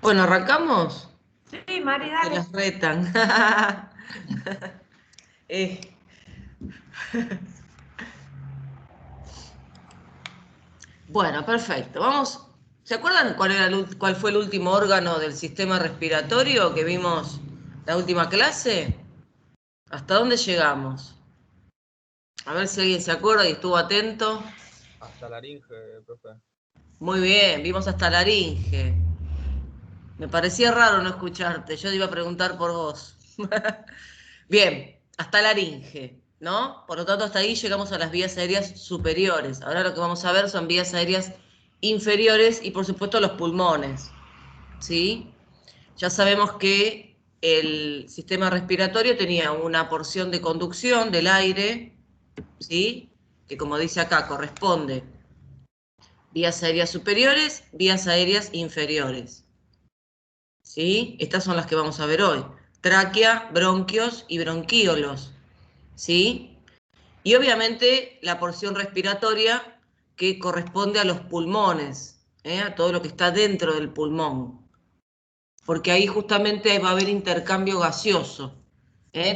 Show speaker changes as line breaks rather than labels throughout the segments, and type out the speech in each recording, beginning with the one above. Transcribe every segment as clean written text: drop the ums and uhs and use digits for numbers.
Bueno, ¿arrancamos?
Sí, Mari,
Se
dale.
las retan. Eh, Bueno, perfecto. Vamos. ¿Se acuerdan cuál fue el último órgano del sistema respiratorio que vimos la última clase? ¿Hasta dónde llegamos? A ver si alguien se acuerda y estuvo atento.
Hasta laringe, profe.
Muy bien, vimos hasta laringe. Me parecía raro no escucharte. Yo te iba a preguntar por vos. Bien, hasta laringe, ¿no? Por lo tanto, hasta ahí llegamos a las vías aéreas superiores. Ahora lo que vamos a ver son vías aéreas inferiores y, por supuesto, los pulmones, ¿sí? Ya sabemos que el sistema respiratorio tenía una porción de conducción del aire, ¿sí? Que, como dice acá, corresponde vías aéreas superiores, vías aéreas inferiores, ¿sí? Estas son las que vamos a ver hoy. Tráquea, bronquios y bronquíolos, ¿sí? Y obviamente la porción respiratoria que corresponde a los pulmones, a todo lo que está dentro del pulmón, porque ahí justamente va a haber intercambio gaseoso.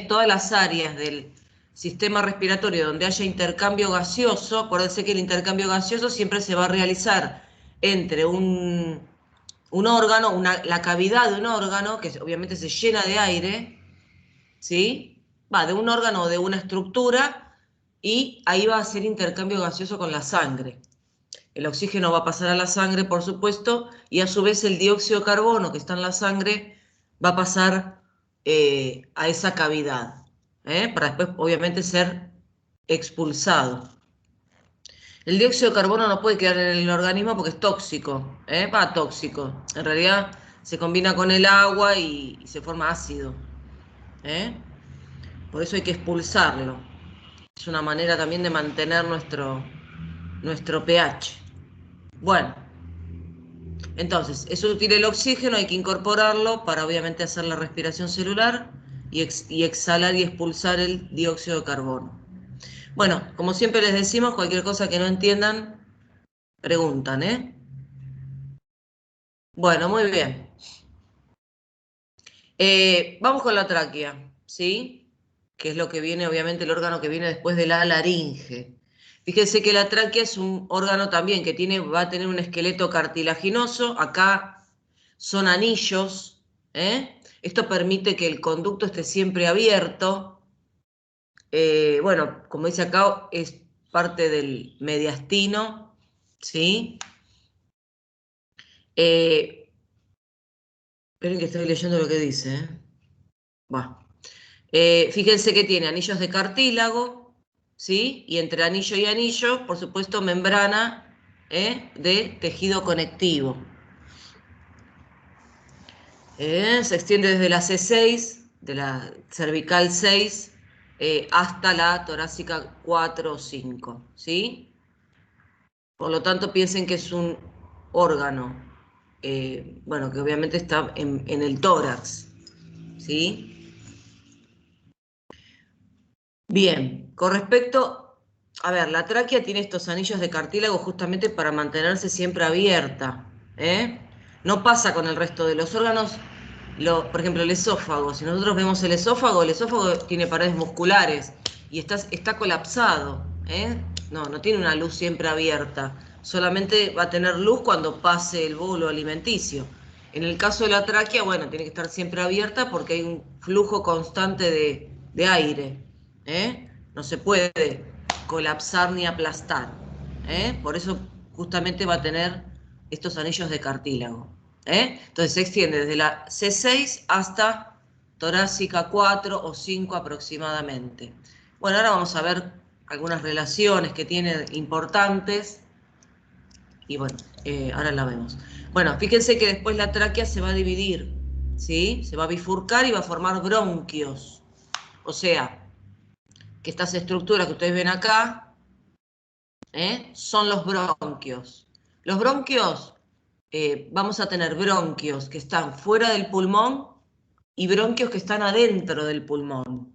Todas las áreas del sistema respiratorio donde haya intercambio gaseoso, acuérdense que el intercambio gaseoso siempre se va a realizar entre un órgano, la cavidad de un órgano, que obviamente se llena de aire, ¿sí? Va de un órgano o de una estructura, y ahí va a hacer intercambio gaseoso con la sangre. El oxígeno va a pasar a la sangre, por supuesto, y a su vez el dióxido de carbono que está en la sangre va a pasar a esa cavidad, para después obviamente ser expulsado. El dióxido de carbono no puede quedar en el organismo porque es tóxico, va tóxico. En realidad se combina con el agua y se forma ácido. Por eso hay que expulsarlo. Es una manera también de mantener nuestro pH. Bueno, entonces es útil el oxígeno, hay que incorporarlo para obviamente hacer la respiración celular y exhalar y expulsar el dióxido de carbono. Bueno, como siempre les decimos, cualquier cosa que no entiendan, preguntan, ¿eh? Bueno, muy bien. Vamos con la tráquea, ¿sí? Que es lo que viene, obviamente, el órgano que viene después de la laringe. Fíjense que la tráquea es un órgano también que va a tener un esqueleto cartilaginoso. Acá son anillos, Esto permite que el conducto esté siempre abierto. Bueno, como dice acá, es parte del mediastino, ¿sí? Esperen que estoy leyendo lo que dice, Va. Fíjense que tiene anillos de cartílago, ¿sí? Y entre anillo y anillo, por supuesto, membrana de tejido conectivo. Se extiende desde la C6, de la cervical 6, hasta la torácica 4 o 5, ¿sí? Por lo tanto, piensen que es un órgano, bueno, que obviamente está en el tórax, ¿sí? Bien, con respecto, a ver, la tráquea tiene estos anillos de cartílago justamente para mantenerse siempre abierta, ¿eh? No pasa con el resto de los órganos, por ejemplo, el esófago. Si nosotros vemos el esófago tiene paredes musculares y está colapsado, ¿eh? No tiene una luz siempre abierta, solamente va a tener luz cuando pase el bolo alimenticio. En el caso de la tráquea, bueno, tiene que estar siempre abierta porque hay un flujo constante de aire. No se puede colapsar ni aplastar. Por eso justamente va a tener estos anillos de cartílago. Entonces se extiende desde la C6 hasta torácica 4 o 5 aproximadamente. Bueno, ahora vamos a ver algunas relaciones que tiene importantes. Y bueno, ahora la vemos. Bueno, fíjense que después la tráquea se va a dividir, ¿sí? Se va a bifurcar y va a formar bronquios. O sea, que estas estructuras que ustedes ven acá son los bronquios. Los bronquios, vamos a tener bronquios que están fuera del pulmón y bronquios que están adentro del pulmón.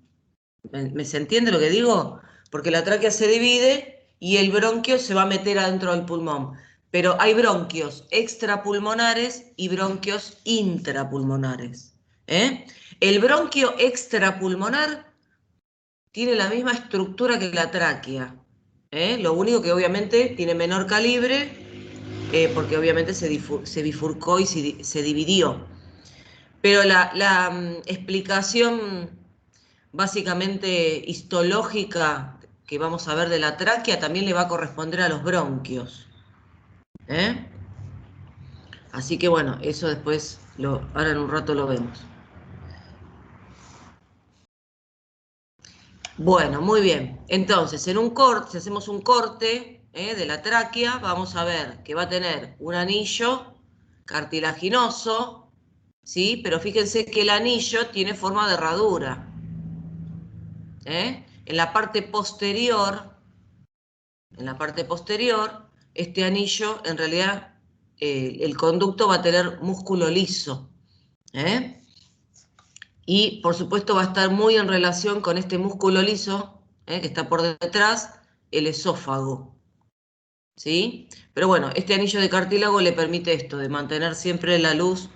¿Se entiende lo que digo? Porque la tráquea se divide y el bronquio se va a meter adentro del pulmón. pero hay bronquios extrapulmonares y bronquios intrapulmonares. El bronquio extrapulmonar tiene la misma estructura que la tráquea. Lo único que obviamente tiene menor calibre, porque obviamente se bifurcó y se dividió. Pero la explicación básicamente histológica que vamos a ver de la tráquea también le va a corresponder a los bronquios. Así que bueno, eso después, ahora en un rato lo vemos. Bueno, muy bien. Entonces, si hacemos un corte de la tráquea, vamos a ver que va a tener un anillo cartilaginoso, ¿sí? Pero fíjense que el anillo tiene forma de herradura. En la parte posterior, este anillo, en realidad, el conducto va a tener músculo liso. Y, por supuesto, va a estar muy en relación con este músculo liso, que está por detrás, el esófago. ¿Sí? Pero bueno, este anillo de cartílago le permite esto, de mantener siempre la luz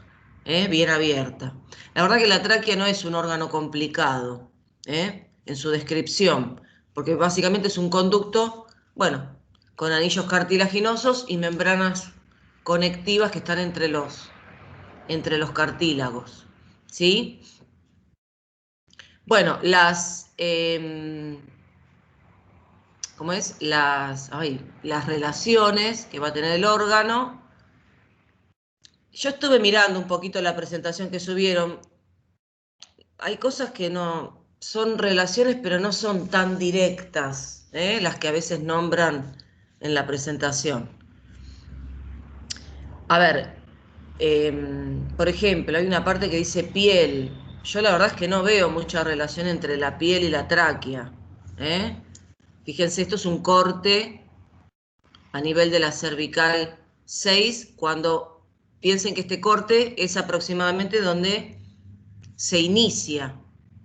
bien abierta. La verdad que la tráquea no es un órgano complicado en su descripción, porque básicamente es un conducto, bueno, con anillos cartilaginosos y membranas conectivas que están entre los cartílagos. ¿Sí? Bueno, ¿cómo es? Las relaciones que va a tener el órgano. Yo estuve mirando un poquito la presentación que subieron. Hay cosas que no son relaciones, pero no son tan directas, las que a veces nombran en la presentación. A ver, por ejemplo, hay una parte que dice piel. Yo la verdad es que no veo mucha relación entre la piel y la tráquea. Fíjense, esto es un corte a nivel de la cervical 6, cuando piensen que este corte es aproximadamente donde se inicia.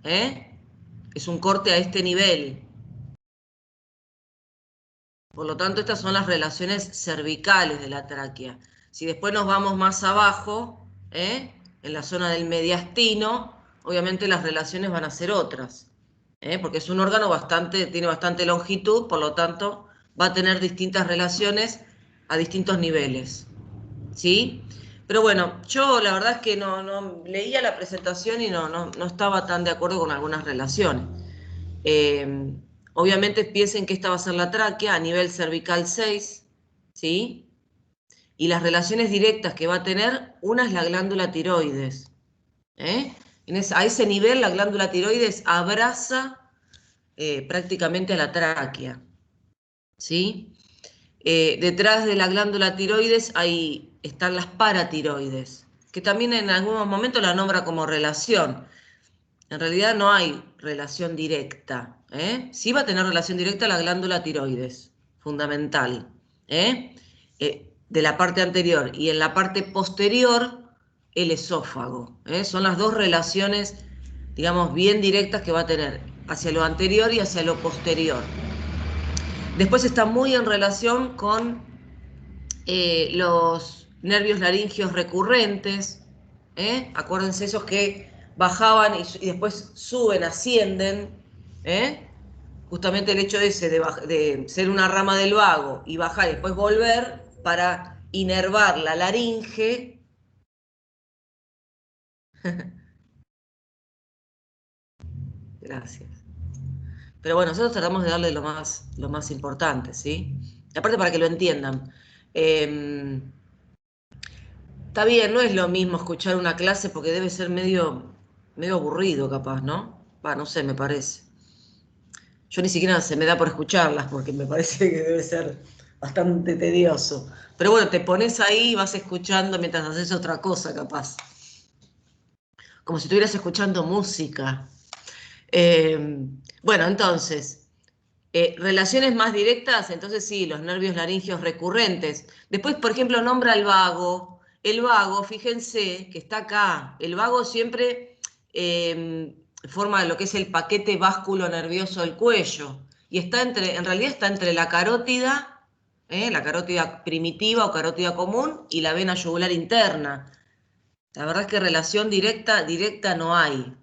Es un corte a este nivel. Por lo tanto, estas son las relaciones cervicales de la tráquea. Si después nos vamos más abajo, en la zona del mediastino, obviamente las relaciones van a ser otras. Porque es un órgano tiene bastante longitud, por lo tanto, va a tener distintas relaciones a distintos niveles. ¿Sí? Pero bueno, yo la verdad es que no leía la presentación y no estaba tan de acuerdo con algunas relaciones. Obviamente piensen que esta va a ser la tráquea a nivel cervical 6, ¿sí? Y las relaciones directas que va a tener, una es la glándula tiroides. A ese nivel la glándula tiroides abraza prácticamente a la tráquea, ¿sí? Detrás de la glándula tiroides están las paratiroides, que también en algunos momentos la nombra como relación. En realidad no hay relación directa. Sí va a tener relación directa la glándula tiroides, fundamental. De la parte anterior y en la parte posterior, el esófago. Son las dos relaciones, digamos, bien directas que va a tener hacia lo anterior y hacia lo posterior. Después está muy en relación con los nervios laringeos recurrentes. Acuérdense esos que bajaban y después suben, ascienden. Justamente el hecho ese de ser una rama del vago y bajar y después volver para inervar la laringe. Gracias. Pero bueno, nosotros tratamos de darle lo más importante, ¿sí? Aparte para que lo entiendan. Está bien, no es lo mismo escuchar una clase porque debe ser medio aburrido capaz, ¿no? No sé, me parece. Yo ni siquiera se me da por escucharlas porque me parece que debe ser bastante tedioso. Pero bueno, te pones ahí y vas escuchando mientras haces otra cosa, capaz. Como si estuvieras escuchando música. Bueno, entonces, relaciones más directas, entonces sí, los nervios laringeos recurrentes. Después, por ejemplo, nombra al vago. El vago, fíjense que está acá. El vago siempre forma lo que es el paquete básculo nervioso del cuello. Y en realidad está entre la carótida la carótida primitiva o carótida común y la vena yugular interna. La verdad es que relación directa no hay.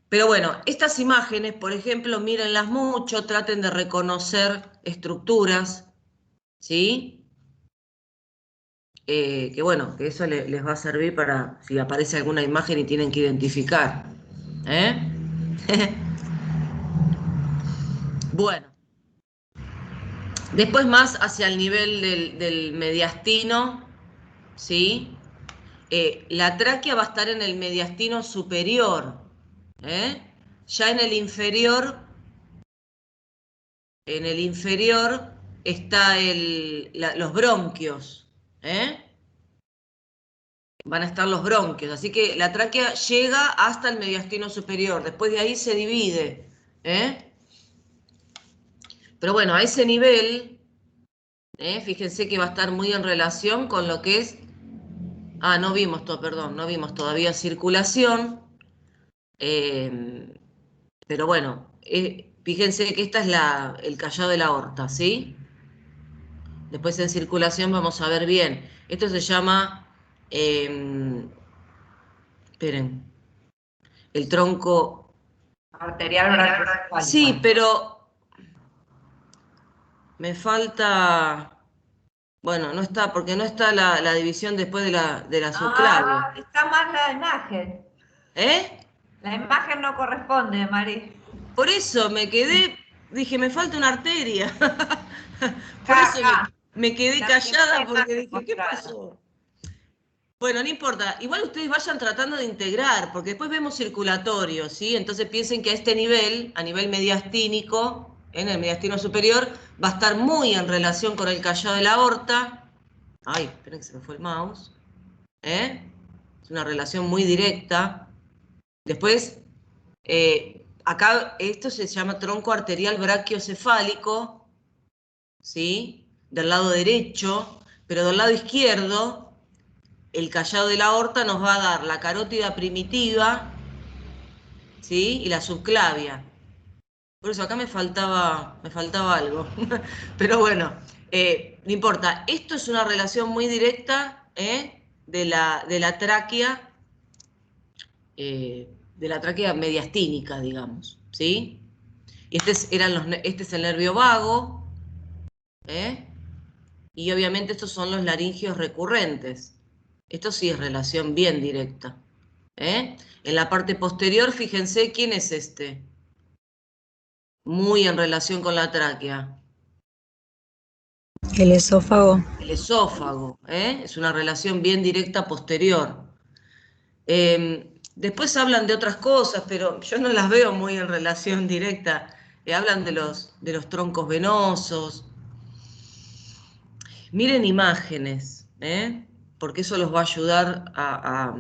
Pero bueno, estas imágenes, por ejemplo, mírenlas mucho, traten de reconocer estructuras, ¿sí? Que bueno, que eso les va a servir para si aparece alguna imagen y tienen que identificar. Bueno, después más hacia el nivel del mediastino, ¿sí? La tráquea va a estar en el mediastino superior, ¿eh? Ya en el inferior está los bronquios, ¿eh? Van a estar los bronquios, así que la tráquea llega hasta el mediastino superior, después de ahí se divide, ¿eh? Pero bueno, a ese nivel, fíjense que va a estar muy en relación con lo que es, no vimos todo, perdón, no vimos todavía circulación, pero bueno, fíjense que esta es el callado de la aorta, ¿sí? Después en circulación vamos a ver bien. Esto se llama, esperen, el tronco
Arterial brachiocefálico.
Sí, pero me falta, bueno, no está, porque no está la división después de la subclavia.
Está mal la imagen.
¿Eh?
La imagen no corresponde, Mari.
Por eso me quedé, dije, me falta una arteria. Por eso me quedé callada porque dije, ¿qué pasó? Bueno, no importa. Igual ustedes vayan tratando de integrar, porque después vemos circulatorio, ¿sí? Entonces piensen que a este nivel, a nivel mediastínico, en el mediastino superior, va a estar muy en relación con el callado de la aorta. Ay, esperen que se me fue el mouse. Es una relación muy directa. Después, acá esto se llama tronco arterial brachiocefálico, ¿sí? Del lado derecho, pero del lado izquierdo el callado de la aorta nos va a dar la carótida primitiva, ¿sí? Y la subclavia. Por eso acá me faltaba algo. Pero bueno, no importa. Esto es una relación muy directa de la tráquea, mediastínica, digamos, ¿sí? Y este es el nervio vago, ¿eh? Y obviamente estos son los laringios recurrentes. Esto sí es relación bien directa. En la parte posterior, fíjense quién es este. Muy en relación con la tráquea.
El esófago.
El esófago, es una relación bien directa posterior. Después hablan de otras cosas, pero yo no las veo muy en relación directa. Hablan de los troncos venosos. Miren imágenes, porque eso los va a ayudar a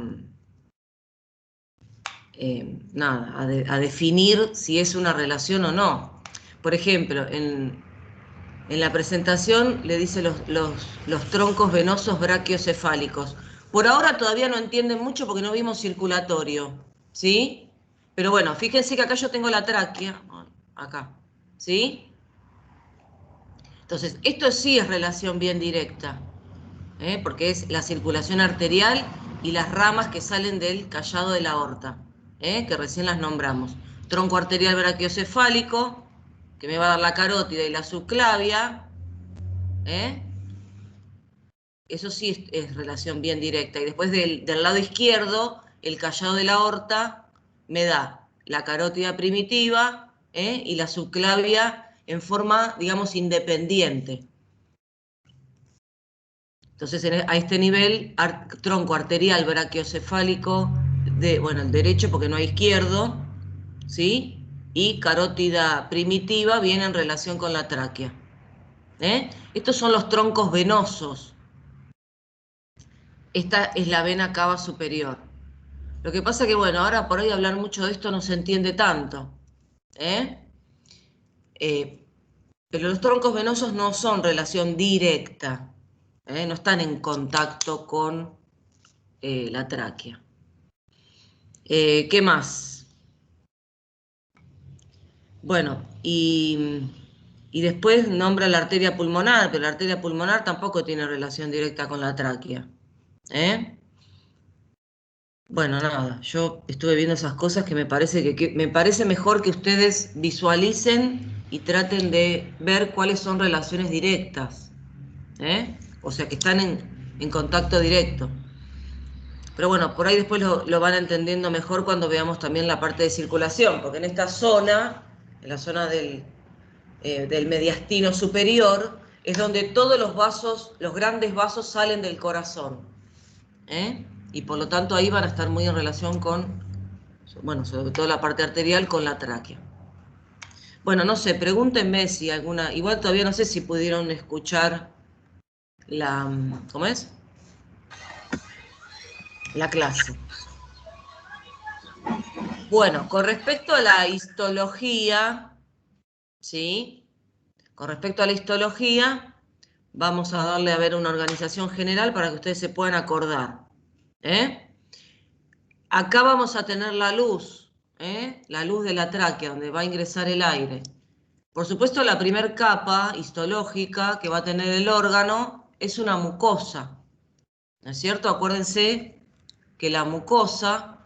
definir si es una relación o no. Por ejemplo, en la presentación le dice los troncos venosos brachiocefálicos. Por ahora todavía no entienden mucho porque no vimos circulatorio, ¿sí? Pero bueno, fíjense que acá yo tengo la tráquea, acá, ¿sí? Entonces, esto sí es relación bien directa, porque es la circulación arterial y las ramas que salen del callado de la aorta, que recién las nombramos. Tronco arterial brachiocefálico, que me va a dar la carótida y la subclavia, eso sí es relación bien directa. Y después del lado izquierdo, el callado de la aorta me da la carótida primitiva y la subclavia en forma, digamos, independiente. Entonces, a este nivel, tronco arterial brachiocefálico, el derecho porque no hay izquierdo, ¿sí? Y carótida primitiva viene en relación con la tráquea. Estos son los troncos venosos. Esta es la vena cava superior. Lo que pasa que, bueno, ahora por ahí hablar mucho de esto no se entiende tanto. Pero los troncos venosos no son relación directa. No están en contacto con la tráquea. ¿Qué más? Bueno, y Y después nombra la arteria pulmonar, pero la arteria pulmonar tampoco tiene relación directa con la tráquea. Bueno, nada, yo estuve viendo esas cosas que me parece me parece mejor que ustedes visualicen y traten de ver cuáles son relaciones directas. O sea, que están en contacto directo. Pero bueno, por ahí después lo van entendiendo mejor cuando veamos también la parte de circulación, porque en esta zona, en la zona del mediastino superior, es donde todos los vasos, los grandes vasos salen del corazón. Y por lo tanto ahí van a estar muy en relación con, bueno, sobre todo la parte arterial con la tráquea. Bueno, no sé, pregúntenme si alguna, igual todavía no sé si pudieron escuchar la, ¿cómo es? La clase. Bueno, con respecto a la histología, ¿sí? Con respecto a la histología, vamos a darle a ver una organización general para que ustedes se puedan acordar. Acá vamos a tener la luz de la tráquea, donde va a ingresar el aire. Por supuesto, la primer capa histológica que va a tener el órgano es una mucosa, ¿no es cierto? Acuérdense que la mucosa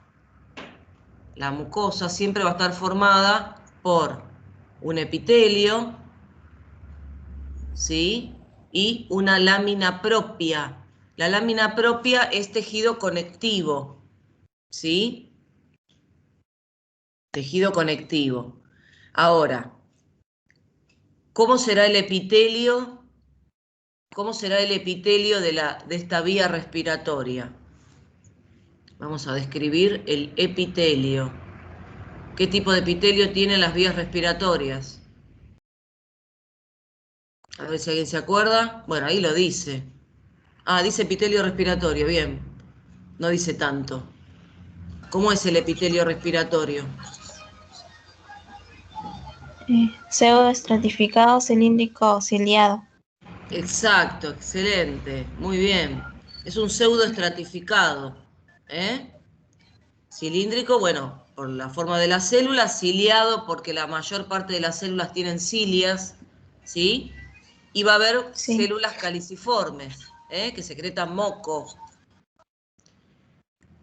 siempre va a estar formada por un epitelio, ¿sí? Y una lámina propia. La lámina propia es tejido conectivo, ¿sí? Tejido conectivo. Ahora, ¿cómo será el epitelio? ¿Cómo será el epitelio de esta vía respiratoria? Vamos a describir el epitelio. ¿Qué tipo de epitelio tienen las vías respiratorias? A ver si alguien se acuerda. Bueno, ahí lo dice. Ah, dice epitelio respiratorio, bien. No dice tanto. ¿Cómo es el epitelio respiratorio?
Pseudoestratificado, cilíndrico, ciliado.
Exacto, excelente, muy bien. Es un pseudoestratificado. Cilíndrico, bueno, por la forma de las células, ciliado porque la mayor parte de las células tienen cilias, ¿sí? Y va a haber células caliciformes, que secretan moco.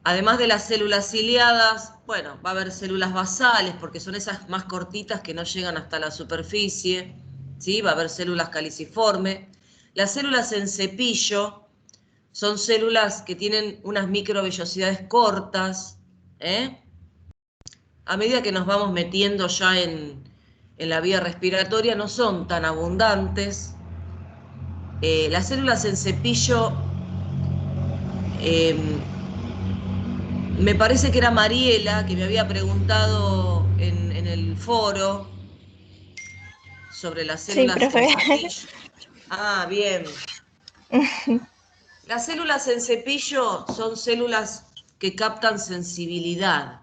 Además de las células ciliadas, bueno, va a haber células basales, porque son esas más cortitas que no llegan hasta la superficie, ¿sí? Va a haber células caliciformes. Las células en cepillo son células que tienen unas microvellosidades cortas, A medida que nos vamos metiendo ya en la vía respiratoria, no son tan abundantes. Las células en cepillo, me parece que era Mariela, que me había preguntado en el foro sobre las células en cepillo. Ah, bien. Las células en cepillo son células que captan sensibilidad.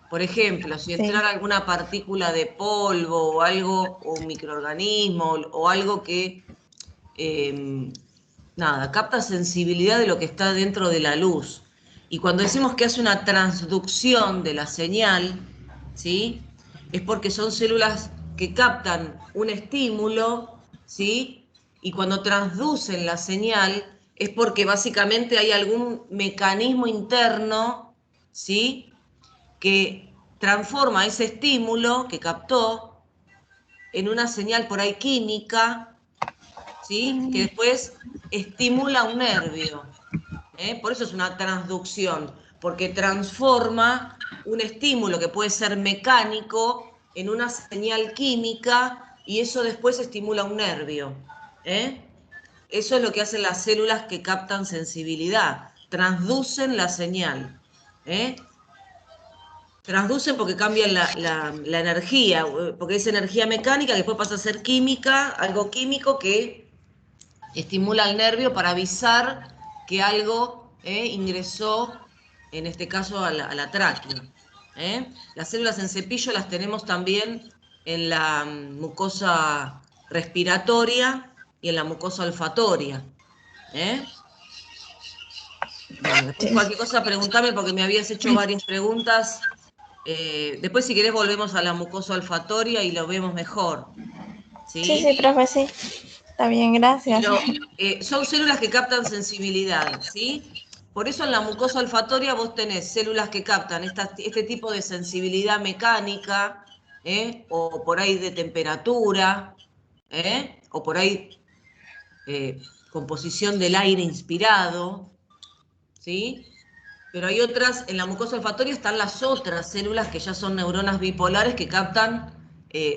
Por ejemplo, si entrara alguna partícula de polvo o algo, o un microorganismo o algo que, capta sensibilidad de lo que está dentro de la luz. Y cuando decimos que hace una transducción de la señal, ¿sí? Es porque son células que captan un estímulo, ¿sí? Y cuando transducen la señal es porque básicamente hay algún mecanismo interno, ¿sí? Que transforma ese estímulo que captó en una señal por ahí química, ¿sí? Que después estimula un nervio. Por eso es una transducción, porque transforma un estímulo que puede ser mecánico en una señal química y eso después estimula un nervio. Eso es lo que hacen las células que captan sensibilidad, transducen la señal. Transducen porque cambian la energía, porque es energía mecánica que después pasa a ser química, algo químico que estimula al nervio para avisar que algo ingresó, en este caso a la tráquea. Las células en cepillo las tenemos también en la mucosa respiratoria y en la mucosa olfatoria. Bueno, después cualquier cosa preguntame porque me habías hecho varias preguntas Después, si querés, volvemos a la mucosa olfatoria y lo vemos mejor. ¿Sí?
Sí, profe, sí. Está bien, gracias.
Pero son células que captan sensibilidad, ¿sí? Por eso en la mucosa olfatoria vos tenés células que captan este tipo de sensibilidad mecánica, o por ahí de temperatura, o por ahí composición del aire inspirado, ¿sí? Pero hay otras, en la mucosa olfatoria están las otras células que ya son neuronas bipolares que captan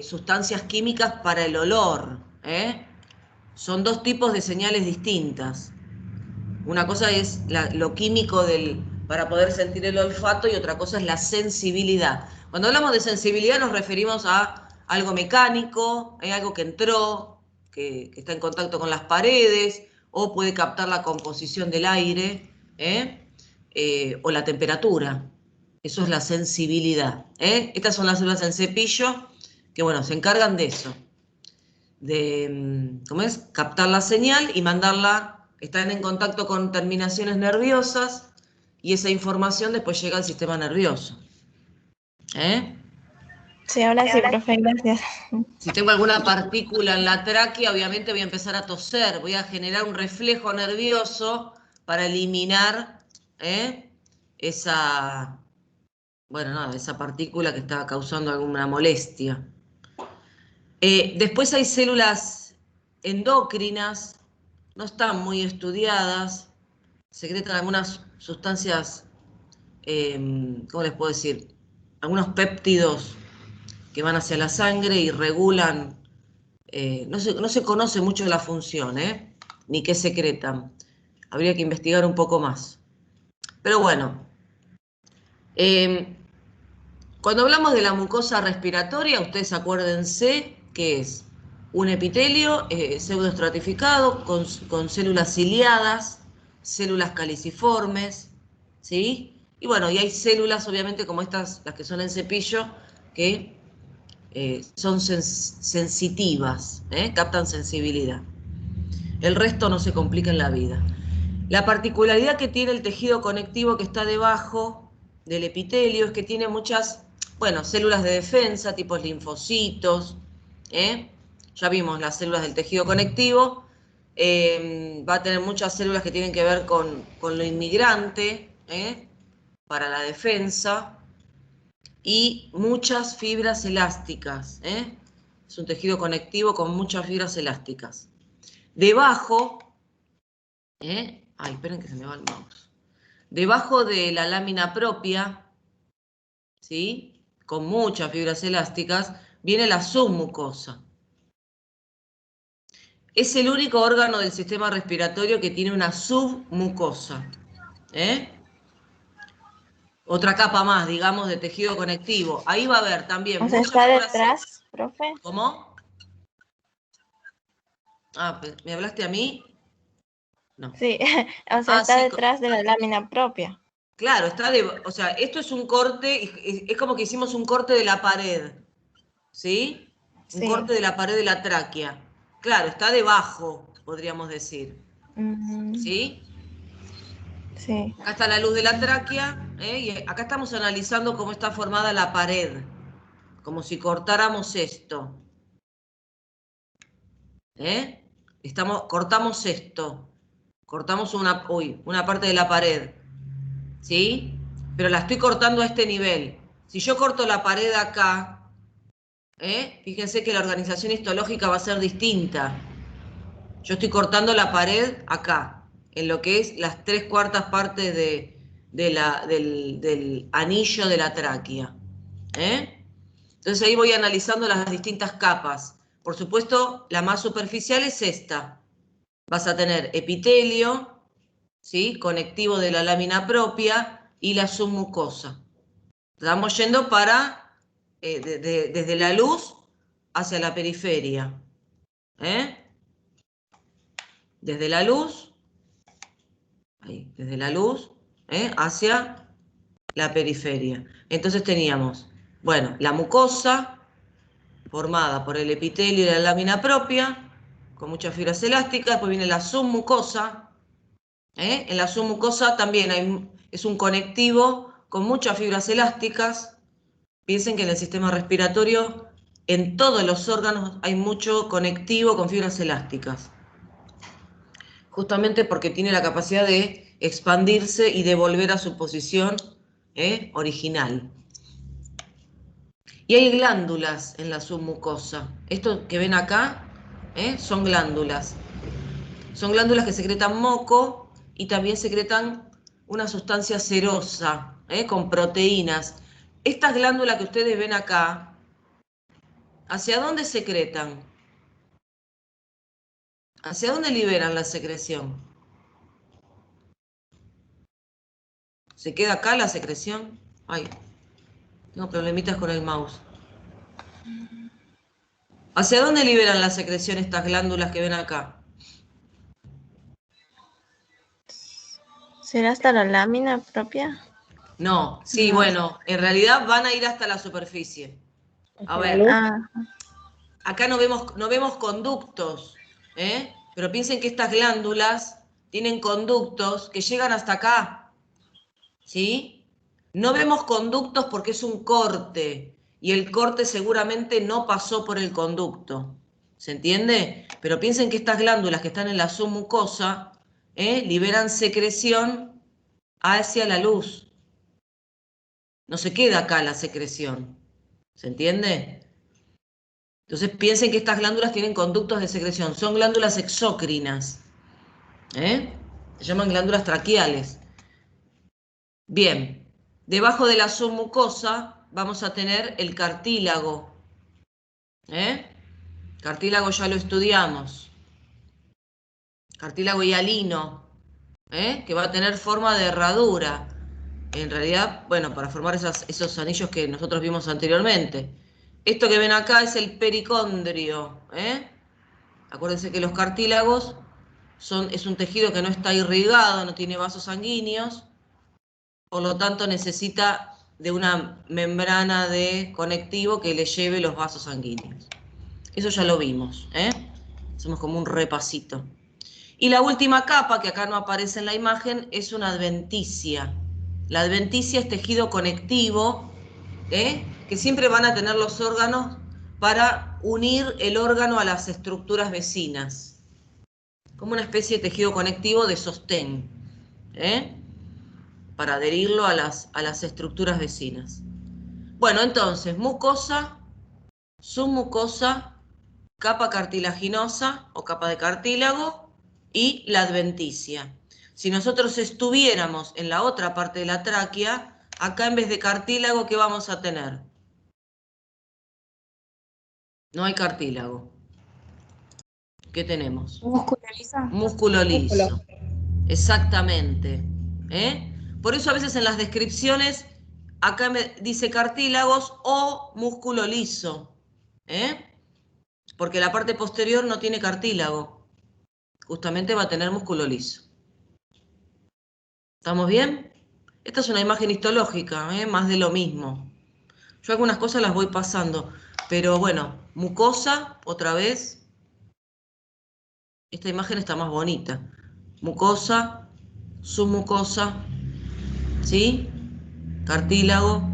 sustancias químicas para el olor, Son dos tipos de señales distintas. Una cosa es lo químico para poder sentir el olfato y otra cosa es la sensibilidad. Cuando hablamos de sensibilidad nos referimos a algo mecánico, algo que entró, que está en contacto con las paredes, o puede captar la composición del aire, o la temperatura. Eso es la sensibilidad. Estas son las células en cepillo que, bueno, se encargan de eso. De, ¿cómo es? Captar la señal y mandarla, están en contacto con terminaciones nerviosas y esa información después llega al sistema nervioso.
Sí, ahora sí, profe, gracias.
Si tengo alguna partícula en la tráquea, obviamente voy a empezar a toser, voy a generar un reflejo nervioso para eliminar esa, bueno, nada, esa partícula que está causando alguna molestia. Después hay células endócrinas, no están muy estudiadas, secretan algunas sustancias, ¿cómo les puedo decir? Algunos péptidos que van hacia la sangre y regulan, no se conoce mucho la función, ni qué secretan. Habría que investigar un poco más. Pero bueno, cuando hablamos de la mucosa respiratoria, ustedes acuérdense que es un epitelio pseudoestratificado con células ciliadas, células caliciformes, ¿sí? Y bueno, y hay células, obviamente, como estas, las que son en cepillo, que son sensitivas, captan sensibilidad. El resto no se complica en la vida. La particularidad que tiene el tejido conectivo que está debajo del epitelio es que tiene muchas, bueno, células de defensa, tipos linfocitos, ya vimos las células del tejido conectivo, va a tener muchas células que tienen que ver con lo inmigrante, para la defensa, y muchas fibras elásticas, es un tejido conectivo con muchas fibras elásticas. Debajo, ay, esperen que se me va el mouse. Debajo de la lámina propia, ¿sí? Con muchas fibras elásticas, viene la submucosa. Es el único órgano del sistema respiratorio que tiene una submucosa. Otra capa más, digamos, de tejido conectivo. Ahí va a haber también
O sea,
muchas
está
fibras.
detrás, profe.
¿Cómo? Ah, ¿me hablaste a mí? No.
Sí, o sea, está
Sí,
detrás de la lámina propia.
claro, o sea, esto es un corte, es como que hicimos un corte de la pared, ¿sí? Un
Sí.
corte de la pared de la tráquea. Claro, está debajo, podríamos decir, ¿sí?
Sí.
Acá está la luz de la tráquea, y acá estamos analizando cómo está formada la pared, como si cortáramos esto. Cortamos esto, cortamos una parte de la pared, ¿sí? Pero la estoy cortando a este nivel. Si yo corto la pared acá, fíjense que la organización histológica va a ser distinta. Yo estoy cortando la pared acá, en lo que es las 3/4 partes del anillo de la tráquea. Entonces ahí voy analizando las distintas capas. Por supuesto, la más superficial es esta. Vas a tener epitelio, ¿sí? Conectivo de la lámina propia y la submucosa. Estamos yendo desde la luz hacia la periferia. Desde la luz, hacia la periferia. Entonces teníamos, bueno, la mucosa formada por el epitelio y la lámina propia, con muchas fibras elásticas. Después viene la submucosa. En la submucosa también es un conectivo con muchas fibras elásticas, Piensen que en el sistema respiratorio, en todos los órganos, hay mucho conectivo con fibras elásticas. Justamente porque tiene la capacidad de expandirse y de volver a su posición original. Y hay glándulas en la submucosa. Esto que ven acá son glándulas. Son glándulas que secretan moco y también secretan una sustancia serosa con proteínas. Estas glándulas que ustedes ven acá, ¿hacia dónde secretan? ¿Hacia dónde liberan la secreción? ¿Se queda acá la secreción? Ay, tengo problemitas con el mouse. ¿Hacia dónde liberan la secreción estas glándulas que ven acá?
¿Será hasta la lámina propia?
No, sí,
No.
bueno, en realidad van a ir hasta la superficie. A ver,
Ah,
acá no vemos conductos, pero piensen que estas glándulas tienen conductos que llegan hasta acá, ¿sí? No vemos conductos porque es un corte, y el corte seguramente no pasó por el conducto, ¿se entiende? Pero piensen que estas glándulas que están en la submucosa, liberan secreción hacia la luz. No se queda acá la secreción, ¿se entiende? Entonces piensen que estas glándulas tienen conductos de secreción, son glándulas exócrinas, se llaman glándulas traqueales. Bien, debajo de la submucosa vamos a tener el cartílago, cartílago ya lo estudiamos, cartílago hialino, que va a tener forma de herradura, en realidad, bueno, para formar esos anillos que nosotros vimos anteriormente. Esto que ven acá es el pericondrio, Acuérdense que los cartílagos es un tejido que no está irrigado, no tiene vasos sanguíneos, por lo tanto necesita de una membrana de conectivo que le lleve los vasos sanguíneos. Eso ya lo vimos, hacemos como un repasito. Y la última capa, que acá no aparece en la imagen, es una adventicia. La adventicia es tejido conectivo, que siempre van a tener los órganos para unir el órgano a las estructuras vecinas, como una especie de tejido conectivo de sostén, para adherirlo a las estructuras vecinas. Bueno, entonces, mucosa, submucosa, capa cartilaginosa o capa de cartílago y la adventicia. Si nosotros estuviéramos en la otra parte de la tráquea, acá en vez de cartílago, ¿qué vamos a tener? No hay cartílago. ¿Qué tenemos?
Músculo liso.
Músculo liso. Exactamente. Por eso a veces en las descripciones acá me dice cartílagos o músculo liso. Porque la parte posterior no tiene cartílago. Justamente va a tener músculo liso. ¿Estamos bien? Esta es una imagen histológica, más de lo mismo. Yo algunas cosas las voy pasando, pero bueno, mucosa, otra vez. Esta imagen está más bonita. Mucosa, submucosa, ¿sí? Cartílago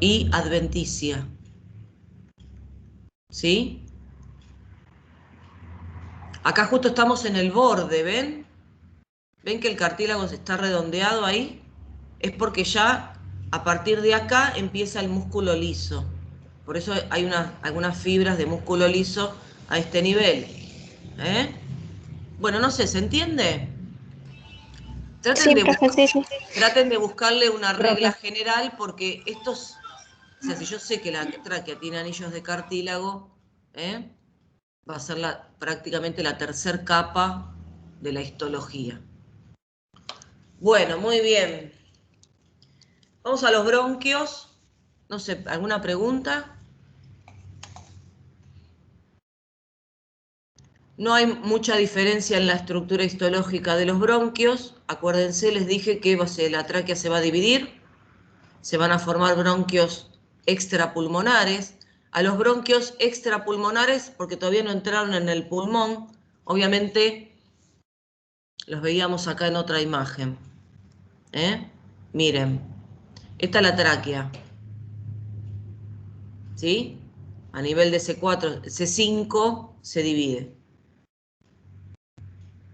y adventicia, ¿sí? Acá justo estamos en el borde, ¿ven? ¿Ven que el cartílago está redondeado ahí? Es porque ya a partir de acá empieza el músculo liso. Por eso hay algunas fibras de músculo liso a este nivel. Bueno, no sé, ¿se entiende?
sí, profe, sí.
Traten de buscarle una regla general porque estos, o sea, si yo sé que la tráquea tiene anillos de cartílago, va a ser prácticamente la tercera capa de la histología. Bueno, muy bien. Vamos a los bronquios. No sé, ¿alguna pregunta? No hay mucha diferencia en la estructura histológica de los bronquios. Acuérdense, les dije que la tráquea se va a dividir. Se van a formar bronquios extrapulmonares. A los bronquios extrapulmonares, porque todavía no entraron en el pulmón, obviamente los veíamos acá en otra imagen. Miren, Esta es la tráquea. ¿Sí? A nivel de C4, C5 se divide.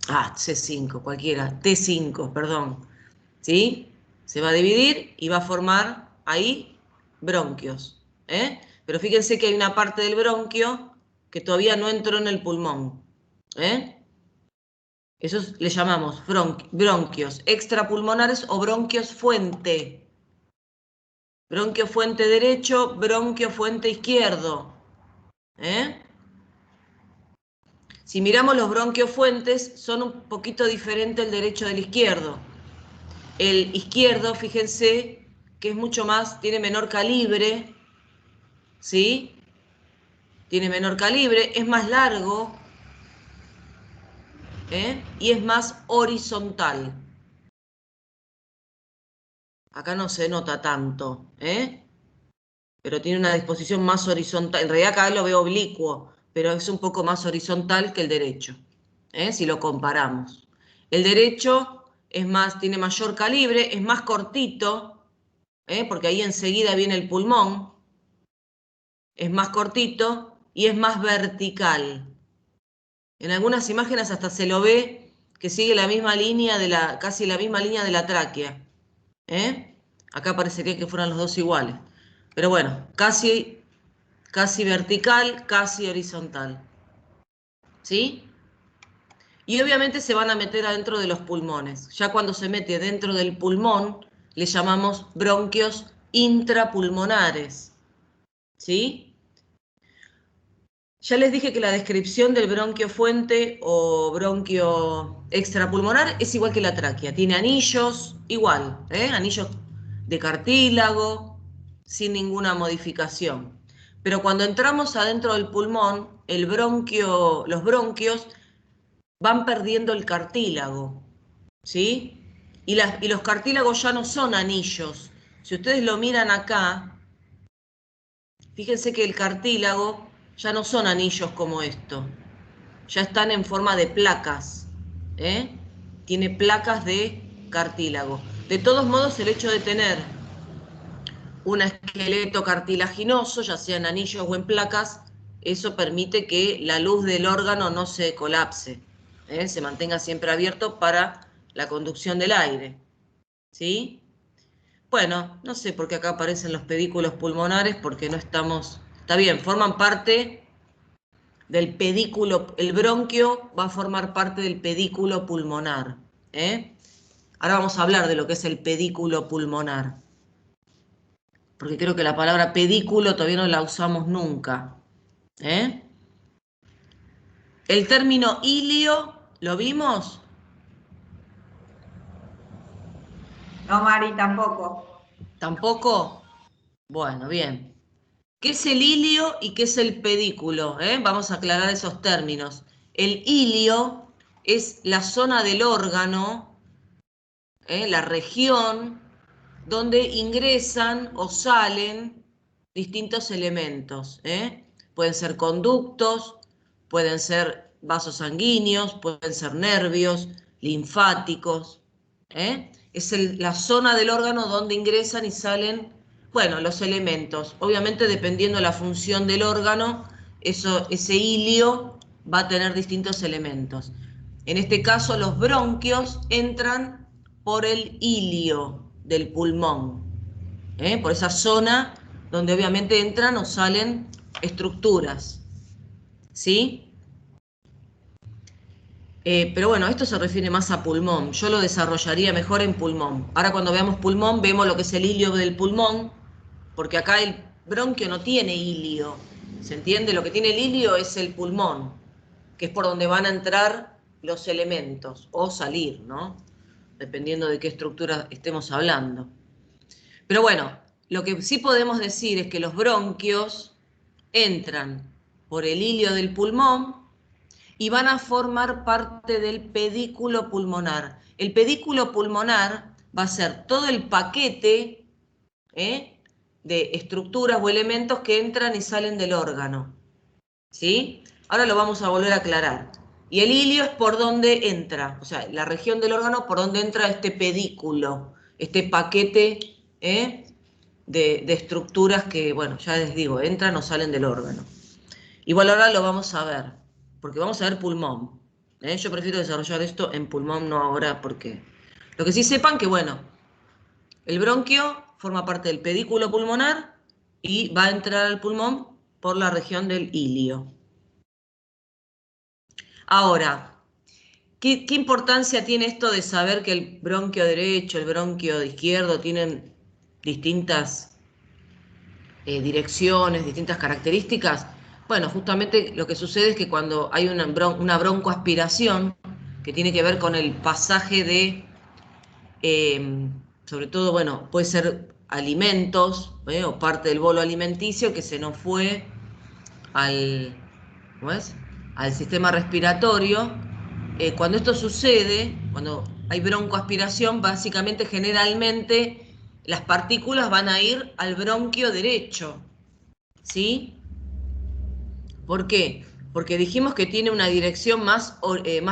C5, cualquiera. T5, perdón. ¿Sí? Se va a dividir y va a formar ahí bronquios. Pero fíjense que hay una parte del bronquio que todavía no entró en el pulmón. Esos le llamamos bronquios extrapulmonares o bronquios fuente. Bronquio fuente derecho, bronquio fuente izquierdo. Si miramos los bronquios fuentes, son un poquito diferentes el derecho del izquierdo. El izquierdo, fíjense, que es mucho más, tiene menor calibre, ¿sí? Tiene menor calibre, es más largo, y es más horizontal. Acá no se nota tanto, pero tiene una disposición más horizontal. En realidad acá lo veo oblicuo, pero es un poco más horizontal que el derecho, si lo comparamos. El derecho tiene mayor calibre, es más cortito, porque ahí enseguida viene el pulmón, es más cortito y es más vertical. En algunas imágenes hasta se lo ve que sigue la misma línea casi la misma línea de la tráquea. Acá parecería que fueran los dos iguales. Pero bueno, casi vertical, casi horizontal. ¿Sí? Y obviamente se van a meter adentro de los pulmones. Ya cuando se mete dentro del pulmón, le llamamos bronquios intrapulmonares. ¿Sí? Ya les dije que la descripción del bronquio fuente o bronquio extrapulmonar es igual que la tráquea. Tiene anillos, igual, anillos de cartílago, sin ninguna modificación. Pero cuando entramos adentro del pulmón, los bronquios van perdiendo el cartílago, ¿sí? Y los cartílagos ya no son anillos. Si ustedes lo miran acá, fíjense que el cartílago ya no son anillos como esto, ya están en forma de placas, tiene placas de cartílago. De todos modos, el hecho de tener un esqueleto cartilaginoso, ya sea en anillos o en placas, eso permite que la luz del órgano no se colapse, se mantenga siempre abierto para la conducción del aire, ¿sí? Bueno, no sé por qué acá aparecen los pedículos pulmonares, porque no estamos... Está bien, forman parte del pedículo, el bronquio va a formar parte del pedículo pulmonar. Ahora vamos a hablar de lo que es el pedículo pulmonar, porque creo que la palabra pedículo todavía no la usamos nunca. El término ilio, ¿lo vimos?
No, Mari, tampoco.
¿Tampoco? Bueno, bien. ¿Qué es el ilio y qué es el pedículo? Vamos a aclarar esos términos. El ilio es la zona del órgano, la región donde ingresan o salen distintos elementos. Pueden ser conductos, pueden ser vasos sanguíneos, pueden ser nervios, linfáticos. Es la zona del órgano donde ingresan y salen, bueno, los elementos. Obviamente, dependiendo de la función del órgano, ese ilio va a tener distintos elementos. En este caso, los bronquios entran por el ilio del pulmón, por esa zona donde obviamente entran o salen estructuras, ¿sí? Pero bueno, esto se refiere más a pulmón. Yo lo desarrollaría mejor en pulmón. Ahora cuando veamos pulmón, vemos lo que es el ilio del pulmón, porque acá el bronquio no tiene ilio. ¿Se entiende? Lo que tiene el ilio es el pulmón, que es por donde van a entrar los elementos o salir, ¿no? Dependiendo de qué estructura estemos hablando. Pero bueno, lo que sí podemos decir es que los bronquios entran por el ilio del pulmón y van a formar parte del pedículo pulmonar. El pedículo pulmonar va a ser todo el paquete de estructuras o elementos que entran y salen del órgano. ¿Sí? Ahora lo vamos a volver a aclarar. Y el ilio es por donde entra, o sea, la región del órgano por donde entra este pedículo, este paquete de estructuras que, bueno, ya les digo, entran o salen del órgano. Igual ahora lo vamos a ver, porque vamos a ver pulmón. Yo prefiero desarrollar esto en pulmón, no ahora, porque... Lo que sí sepan que, bueno, el bronquio forma parte del pedículo pulmonar y va a entrar al pulmón por la región del ilio. Ahora, ¿qué importancia tiene esto de saber que el bronquio derecho, el bronquio izquierdo tienen distintas direcciones, distintas características? Bueno, justamente lo que sucede es que cuando hay una broncoaspiración, que tiene que ver con el pasaje de, sobre todo, bueno, puede ser alimentos, o parte del bolo alimenticio que se nos fue al, ¿cómo es? Al sistema respiratorio. Cuando esto sucede, cuando hay broncoaspiración, básicamente, generalmente, las partículas van a ir al bronquio derecho, ¿sí? ¿Por qué? Porque dijimos que tiene una dirección más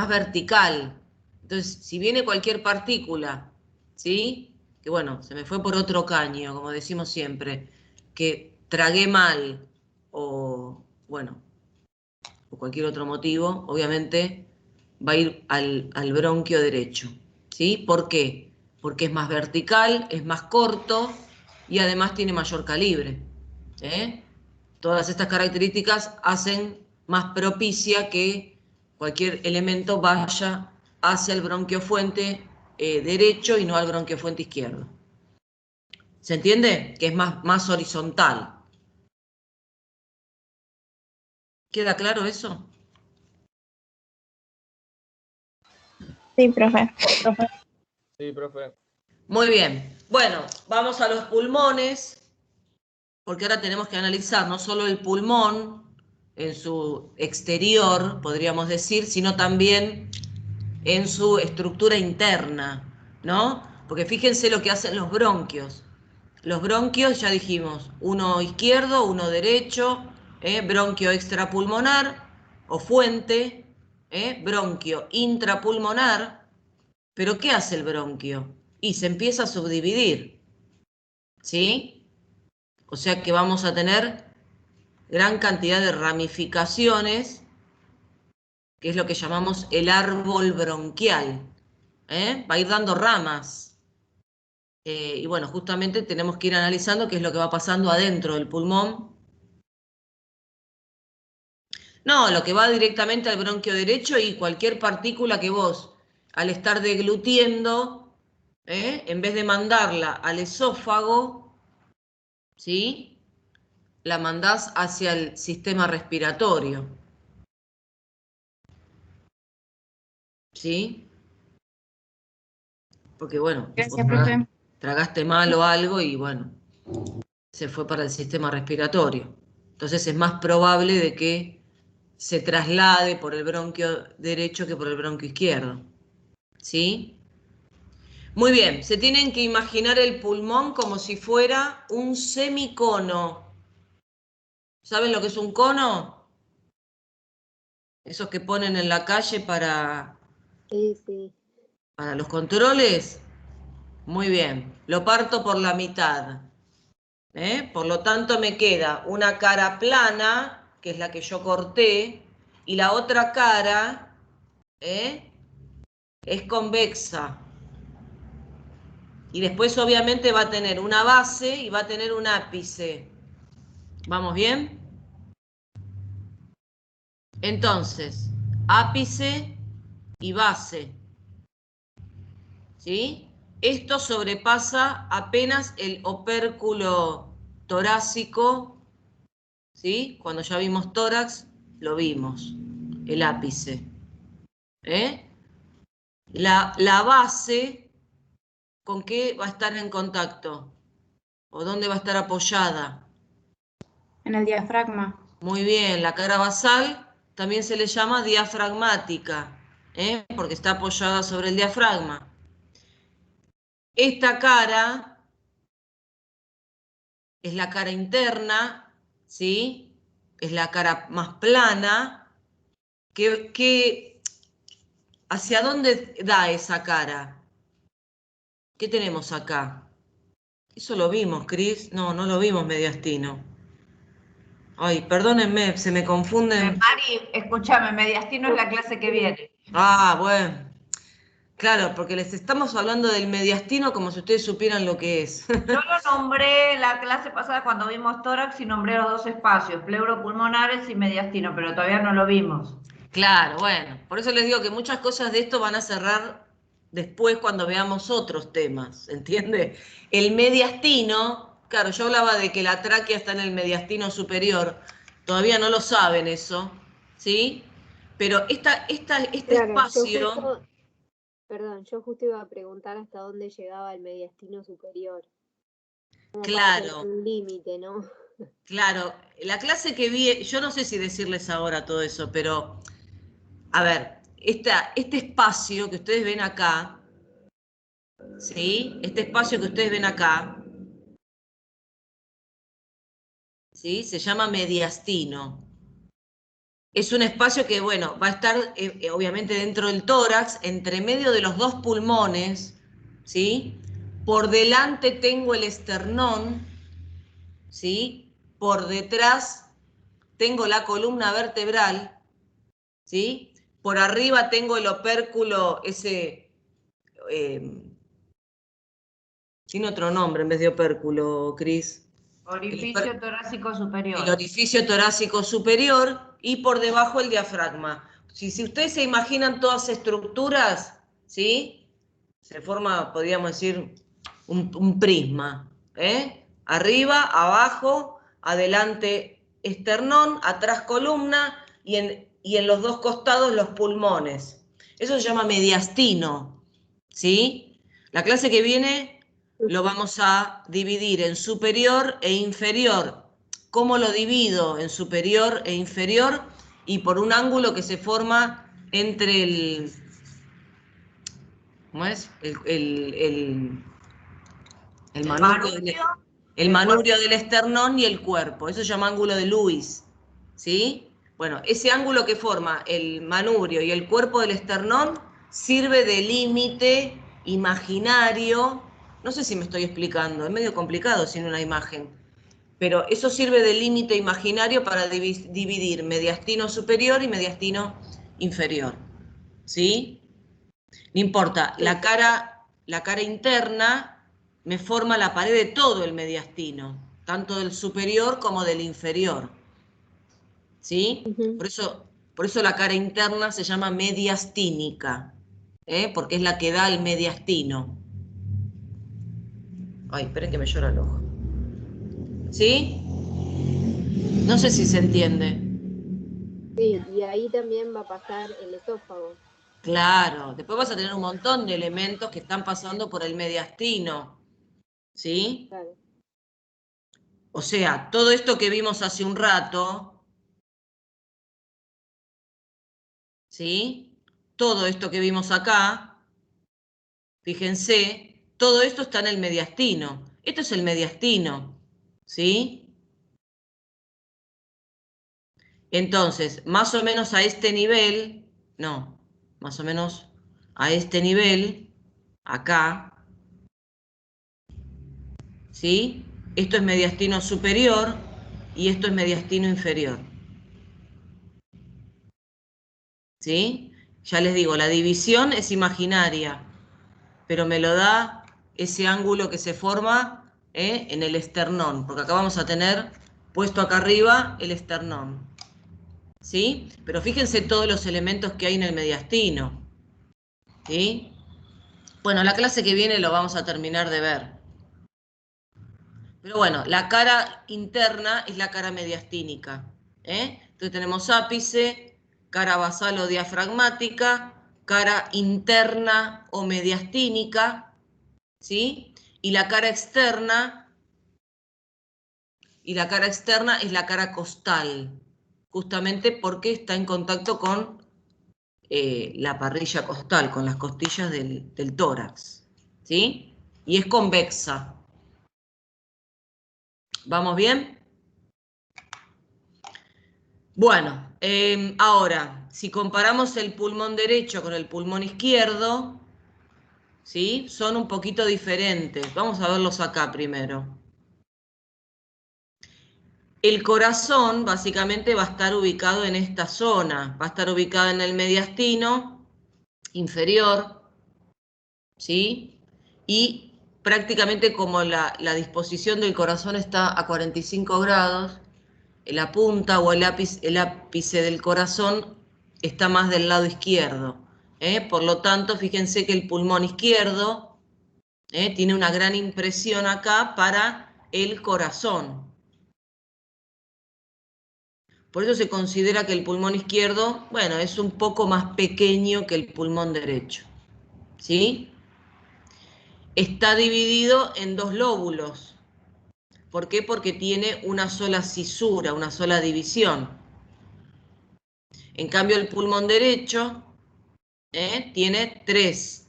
vertical. Entonces, si viene cualquier partícula, ¿sí? Que bueno, se me fue por otro caño, como decimos siempre, que tragué mal o, bueno, por cualquier otro motivo, obviamente va a ir al bronquio derecho, ¿sí? ¿Por qué? Porque es más vertical, es más corto y además tiene mayor calibre, ¿eh? Todas estas características hacen más propicia que cualquier elemento vaya hacia el bronquio fuente derecho y no al bronquio fuente izquierdo. ¿Se entiende? Que es más horizontal. ¿Queda claro eso?
Sí, profe.
Sí, profe.
Muy bien. Bueno, vamos a los pulmones, porque ahora tenemos que analizar no solo el pulmón en su exterior, podríamos decir, sino también en su estructura interna, ¿no? Porque fíjense lo que hacen los bronquios. Los bronquios, ya dijimos, uno izquierdo, uno derecho, bronquio extrapulmonar o fuente, bronquio intrapulmonar. ¿Pero qué hace el bronquio? Y se empieza a subdividir, ¿sí? O sea que vamos a tener gran cantidad de ramificaciones, que es lo que llamamos el árbol bronquial. Va a ir dando ramas. Y bueno, justamente tenemos que ir analizando qué es lo que va pasando adentro del pulmón. No, lo que va directamente al bronquio derecho y cualquier partícula que vos, al estar deglutiendo, en vez de mandarla al esófago, ¿sí? La mandás hacia el sistema respiratorio, ¿sí? Porque bueno,
Gracias, profe.
tragaste mal o algo y bueno, se fue para el sistema respiratorio. Entonces es más probable de que se traslade por el bronquio derecho que por el bronquio izquierdo, ¿sí? Muy bien, se tienen que imaginar el pulmón como si fuera un semicono. ¿Saben lo que es un cono? Esos que ponen en la calle para los controles. Muy bien, lo parto por la mitad. Por lo tanto me queda una cara plana, que es la que yo corté, y la otra cara es convexa. Y después obviamente va a tener una base y va a tener un ápice. ¿Vamos bien? Entonces, ápice y base, ¿sí? Esto sobrepasa apenas el opérculo torácico, ¿sí? Cuando ya vimos tórax, lo vimos, el ápice. La base, ¿con qué va a estar en contacto? ¿O dónde va a estar apoyada?
En el diafragma.
Muy bien, la cara basal también se le llama diafragmática, porque está apoyada sobre el diafragma. Esta cara es la cara interna, ¿sí? Es la cara más plana. ¿Hacia dónde da esa cara? ¿Qué tenemos acá? Eso lo vimos, Cris. No, no lo vimos mediastino. Ay, perdónenme, se me confunden.
Mari, escúchame, mediastino es la clase que viene.
Ah, bueno. Claro, porque les estamos hablando del mediastino como si ustedes supieran lo que es.
Yo lo nombré la clase pasada cuando vimos tórax y nombré los dos espacios, pleuropulmonares y mediastino, pero todavía no lo vimos.
Claro, bueno. Por eso les digo que muchas cosas de esto van a cerrar después cuando veamos otros temas, ¿entiende? El mediastino, claro, yo hablaba de que la tráquea está en el mediastino superior, todavía no lo saben eso, ¿sí? Pero este
Claro,
espacio,
yo justo iba a preguntar hasta dónde llegaba el mediastino superior, como para tener
claro,
un límite, ¿no?
claro, la clase que vi, yo no sé si decirles ahora todo eso, pero, a ver, este espacio que ustedes ven acá, ¿sí? Este espacio que ustedes ven acá, ¿sí? Se llama mediastino. Es un espacio que, bueno, va a estar obviamente dentro del tórax, entre medio de los dos pulmones, ¿sí? Por delante tengo el esternón, ¿sí? Por detrás tengo la columna vertebral, ¿sí? Por arriba tengo el opérculo, ese, tiene otro nombre en vez de opérculo, Cris.
Orificio torácico
El
superior.
orificio torácico superior y por debajo el diafragma. Si ustedes se imaginan todas estructuras, ¿sí? Se forma, podríamos decir, un prisma. Arriba, abajo, adelante esternón, atrás columna y en los dos costados los pulmones. Eso se llama mediastino, ¿sí? La clase que viene lo vamos a dividir en superior e inferior. ¿Cómo lo divido en superior e inferior? Y por un ángulo que se forma entre el, ¿cómo es? El manubrio del esternón y el cuerpo. Eso se llama ángulo de Lewis, ¿sí? Bueno, ese ángulo que forma el manubrio y el cuerpo del esternón sirve de límite imaginario. No sé si me estoy explicando, es medio complicado sin una imagen. Pero eso sirve de límite imaginario para dividir mediastino superior y mediastino inferior, ¿sí? No importa, la cara interna me forma la pared de todo el mediastino, tanto del superior como del inferior, ¿sí?
Ujú.
Por eso la cara interna se llama mediastínica, porque es la que da el mediastino. Ay, esperen que me llora el ojo. ¿Sí? No sé si se entiende.
Sí, y ahí también va a pasar el esófago.
Claro, después vas a tener un montón de elementos que están pasando por el mediastino, ¿sí?
Claro.
O sea, todo esto que vimos hace un rato, ¿sí? Todo esto que vimos acá, fíjense, todo esto está en el mediastino. Esto es el mediastino, ¿sí? Entonces, más o menos a este nivel, no, más o menos a este nivel, acá, ¿sí? Esto es mediastino superior y esto es mediastino inferior, ¿sí? Ya les digo, la división es imaginaria, pero me lo da ese ángulo que se forma en el esternón, porque acá vamos a tener puesto acá arriba el esternón, ¿sí? Pero fíjense todos los elementos que hay en el mediastino, ¿sí? Bueno, la clase que viene lo vamos a terminar de ver. Pero bueno, la cara interna es la cara mediastínica, Entonces tenemos ápice, cara basal o diafragmática, cara interna o mediastínica, ¿sí? Y la cara externa es la cara costal, justamente porque está en contacto con la parrilla costal, con las costillas del tórax, ¿sí? Y es convexa. ¿Vamos bien? Bueno, ahora, si comparamos el pulmón derecho con el pulmón izquierdo, ¿sí? Son un poquito diferentes. Vamos a verlos acá primero. El corazón básicamente va a estar ubicado en esta zona, va a estar ubicado en el mediastino inferior, ¿sí? Y prácticamente como la disposición del corazón está a 45 grados, la punta o el ápice del corazón está más del lado izquierdo. Por lo tanto, fíjense que el pulmón izquierdo tiene una gran impresión acá para el corazón. Por eso se considera que el pulmón izquierdo, bueno, es un poco más pequeño que el pulmón derecho, ¿sí? Está dividido en dos lóbulos. ¿Por qué? Porque tiene una sola cisura, una sola división. En cambio, el pulmón derecho tiene 3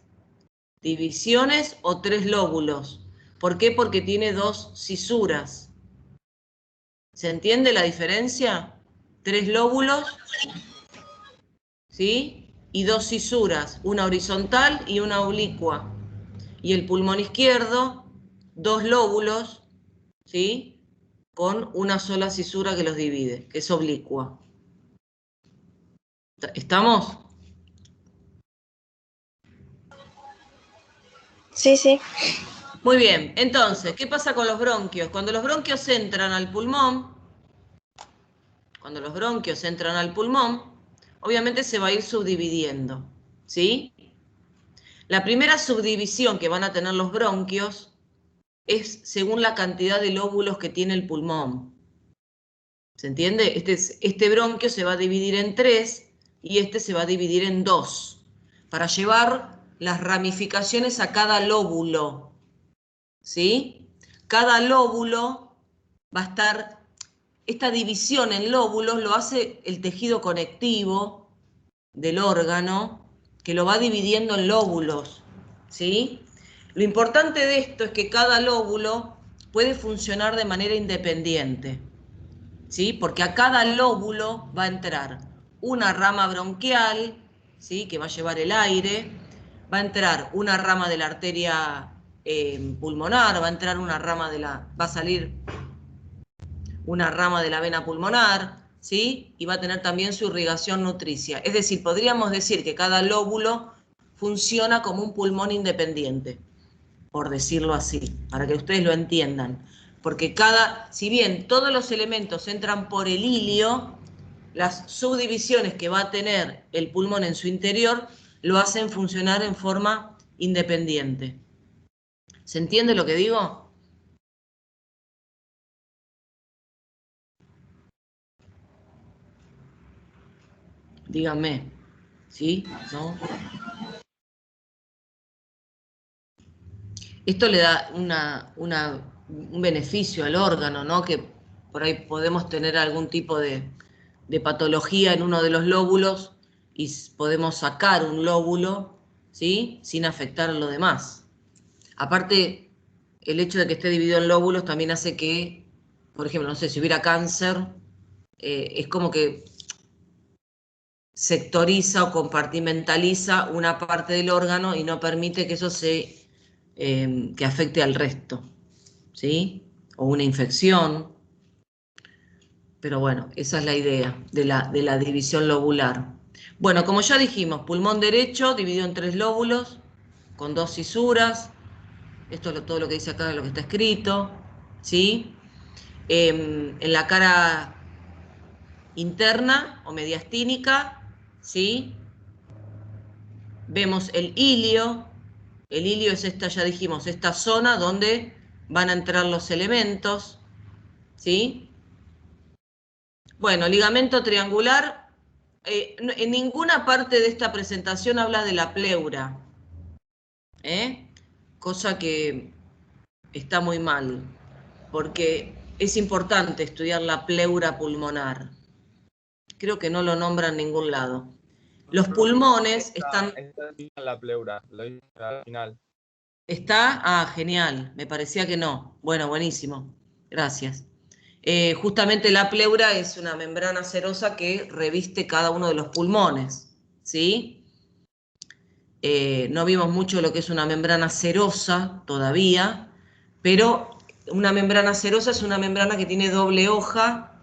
divisiones o 3 lóbulos. ¿Por qué? Porque tiene 2 cisuras. ¿Se entiende la diferencia? 3 lóbulos, ¿sí? Y 2 cisuras, una horizontal y una oblicua. Y el pulmón izquierdo, 2 lóbulos, ¿sí? Con una sola cisura que los divide, que es oblicua. ¿Estamos?
Sí, sí.
Muy bien, entonces, ¿qué pasa con los bronquios? Cuando los bronquios entran al pulmón, obviamente se va a ir subdividiendo, ¿sí? La primera subdivisión que van a tener los bronquios es según la cantidad de lóbulos que tiene el pulmón. ¿Se entiende? Este bronquio se va a dividir en 3 y este se va a dividir en 2 para llevar las ramificaciones a cada lóbulo, ¿sí? Cada lóbulo va a estar, esta división en lóbulos lo hace el tejido conectivo del órgano, que lo va dividiendo en lóbulos, ¿sí? Lo importante de esto es que cada lóbulo puede funcionar de manera independiente, ¿sí? Porque a cada lóbulo va a entrar una rama bronquial, ¿sí? Que va a llevar el aire, va a entrar una rama de la arteria pulmonar, va a entrar una rama va a salir una rama de la vena pulmonar, ¿sí? Y va a tener también su irrigación nutricia. Es decir, podríamos decir que cada lóbulo funciona como un pulmón independiente, por decirlo así, para que ustedes lo entiendan. Porque si bien todos los elementos entran por el ilio, las subdivisiones que va a tener el pulmón en su interior lo hacen funcionar en forma independiente. ¿Se entiende lo que digo? Díganme, ¿sí? ¿No? Esto le da un beneficio al órgano, ¿no? Que por ahí podemos tener algún tipo de patología en uno de los lóbulos y podemos sacar un lóbulo, ¿sí? Sin afectar a lo demás. Aparte, el hecho de que esté dividido en lóbulos también hace que, por ejemplo, no sé, si hubiera cáncer, es como que sectoriza o compartimentaliza una parte del órgano y no permite que eso que afecte al resto, ¿sí? O una infección. Pero bueno, esa es la idea de la división lobular. Bueno, como ya dijimos, pulmón derecho dividido en 3 lóbulos, con 2 cisuras. Esto es todo lo que dice acá, lo que está escrito, ¿sí? En la cara interna o mediastínica, ¿sí? Vemos el ilio. El ilio es esta, ya dijimos, esta zona donde van a entrar los elementos, ¿sí? Bueno, ligamento triangular. En ninguna parte de esta presentación habla de la pleura, cosa que está muy mal, porque es importante estudiar la pleura pulmonar. Creo que no lo nombra en ningún lado. Los pulmones están...
Está en la pleura, lo dice al final.
¿Está? Ah, genial. Me parecía que no. Bueno, buenísimo. Gracias. Justamente la pleura es una membrana serosa que reviste cada uno de los pulmones, ¿sí? No vimos mucho lo que es una membrana serosa todavía, pero una membrana serosa es una membrana que tiene doble hoja.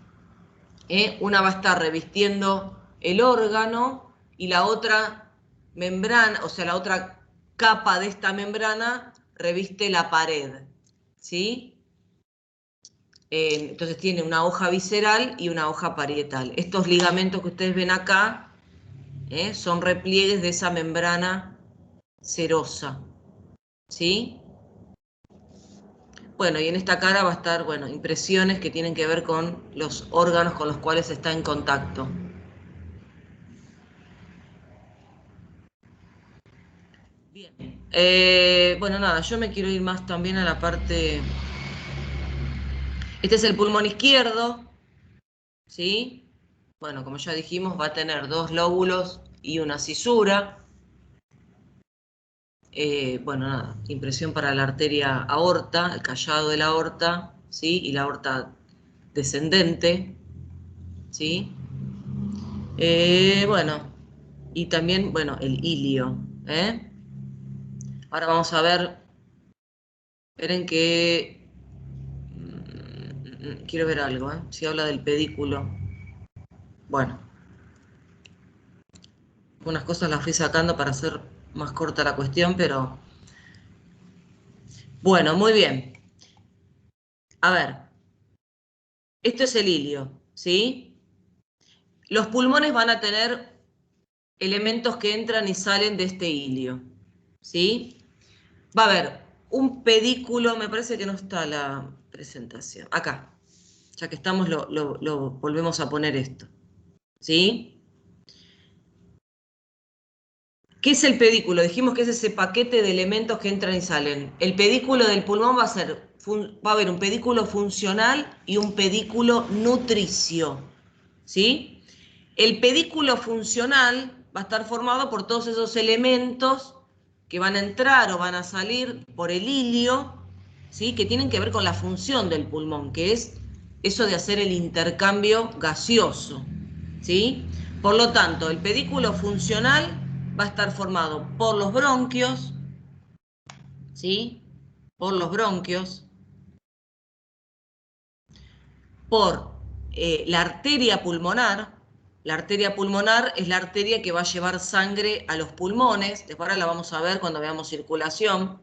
Una va a estar revistiendo el órgano y la otra membrana, o sea, la otra capa de esta membrana reviste la pared, ¿sí? Entonces tiene una hoja visceral y una hoja parietal. Estos ligamentos que ustedes ven acá son repliegues de esa membrana serosa, ¿sí? Bueno, y en esta cara va a estar, bueno, impresiones que tienen que ver con los órganos con los cuales está en contacto. Bien. Bueno, nada, yo me quiero ir más también a la parte... Este es el pulmón izquierdo, ¿sí? Bueno, como ya dijimos, va a tener 2 lóbulos y una cisura. Bueno, nada, impresión para la arteria aorta, el callado de la aorta, ¿sí? Y la aorta descendente, ¿sí? Bueno, y también, bueno, el ilio, ¿eh? Ahora vamos a ver, esperen que... quiero ver algo, ¿eh? Si habla del pedículo. Bueno, unas cosas las fui sacando para hacer más corta la cuestión, pero... Bueno, muy bien. A ver, esto es el ilio, ¿sí? Los pulmones van a tener elementos que entran y salen de este ilio, ¿sí? Va a haber un pedículo, me parece que no está la presentación. Acá, ya que estamos, lo volvemos a poner esto, ¿sí? ¿Qué es el pedículo? Dijimos que es ese paquete de elementos que entran y salen. El pedículo del pulmón va a haber un pedículo funcional y un pedículo nutricio, ¿sí? El pedículo funcional va a estar formado por todos esos elementos que van a entrar o van a salir por el ilio, ¿sí? Que tienen que ver con la función del pulmón, que es eso de hacer el intercambio gaseoso, ¿sí? Por lo tanto, el pedículo funcional va a estar formado por los bronquios, ¿sí? Por los bronquios, por la arteria pulmonar. La arteria pulmonar es la arteria que va a llevar sangre a los pulmones. Después ahora la vamos a ver cuando veamos circulación,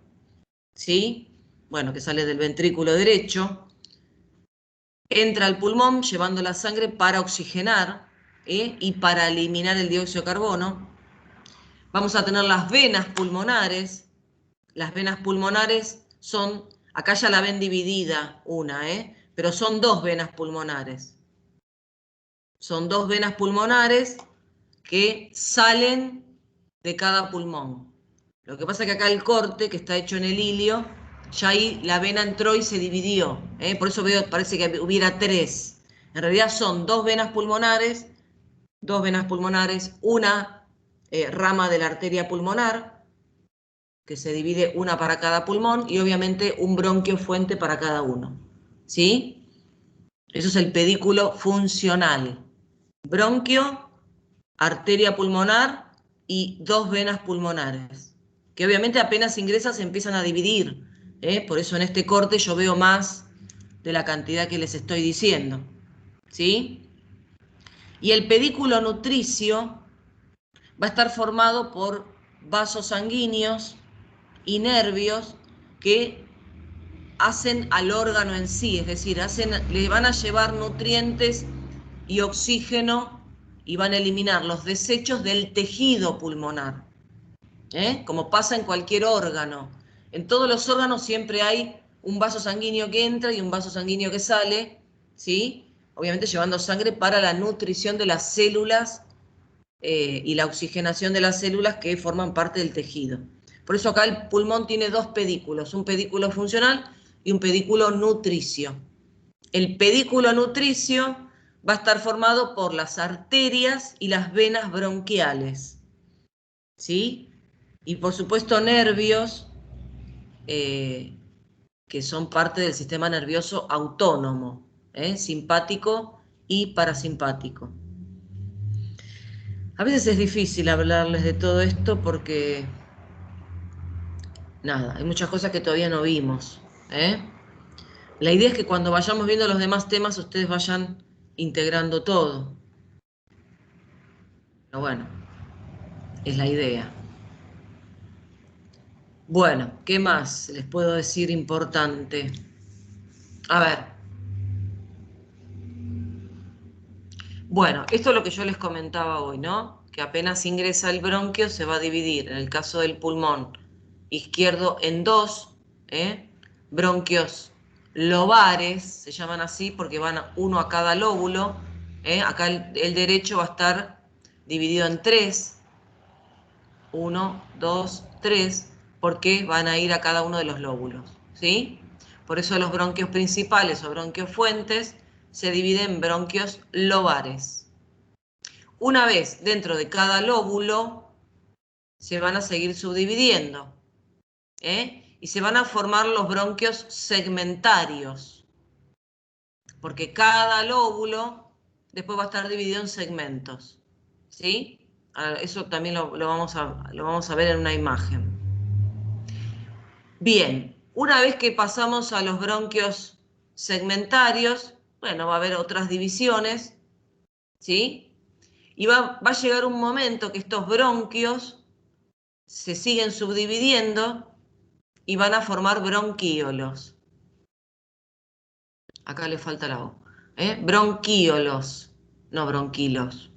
¿sí? Bueno, que sale del ventrículo derecho. Entra al pulmón llevando la sangre para oxigenar y para eliminar el dióxido de carbono. Vamos a tener las venas pulmonares. Las venas pulmonares son, acá ya la ven dividida una, pero son 2 venas pulmonares. Son 2 venas pulmonares que salen de cada pulmón. Lo que pasa es que acá el corte, que está hecho en el ilio, ya ahí la vena entró y se dividió. Por eso parece que hubiera 3. En realidad son 2 venas pulmonares, una rama de la arteria pulmonar, que se divide una para cada pulmón, y obviamente un bronquio fuente para cada uno, ¿sí? Eso es el pedículo funcional. Bronquio, arteria pulmonar y 2 venas pulmonares, que obviamente apenas ingresas se empiezan a dividir, por eso en este corte yo veo más de la cantidad que les estoy diciendo, ¿sí? Y el pedículo nutricio va a estar formado por vasos sanguíneos y nervios que hacen al órgano en sí, es decir, le van a llevar nutrientes y oxígeno y van a eliminar los desechos del tejido pulmonar, como pasa en cualquier órgano. En todos los órganos siempre hay un vaso sanguíneo que entra y un vaso sanguíneo que sale, ¿sí? Obviamente llevando sangre para la nutrición de las células y la oxigenación de las células que forman parte del tejido. Por eso acá el pulmón tiene 2 pedículos, un pedículo funcional y un pedículo nutricio. El pedículo nutricio va a estar formado por las arterias y las venas bronquiales, ¿sí? Y por supuesto nervios que son parte del sistema nervioso autónomo, simpático y parasimpático. A veces es difícil hablarles de todo esto porque nada, hay muchas cosas que todavía no vimos, ¿eh? La idea es que cuando vayamos viendo los demás temas, ustedes vayan integrando todo. Pero bueno, es la idea. Bueno, ¿qué más les puedo decir importante? A ver. Bueno, esto es lo que yo les comentaba hoy, ¿no? Que apenas ingresa el bronquio se va a dividir, en el caso del pulmón izquierdo, en dos, bronquios lobares, se llaman así porque van uno a cada lóbulo. Acá el derecho va a estar dividido en tres, 1, 2, 3, porque van a ir a cada uno de los lóbulos, ¿sí? Por eso los bronquios principales o bronquios fuentes se dividen en bronquios lobares. Una vez dentro de cada lóbulo, se van a seguir subdividiendo, y se van a formar los bronquios segmentarios, porque cada lóbulo después va a estar dividido en segmentos, ¿sí? Eso también lo vamos a ver en una imagen. Bien, una vez que pasamos a los bronquios segmentarios, bueno, va a haber otras divisiones, ¿sí? Y va a llegar un momento que estos bronquios se siguen subdividiendo y van a formar bronquíolos. Acá le falta la O. Bronquíolos, no bronquilos.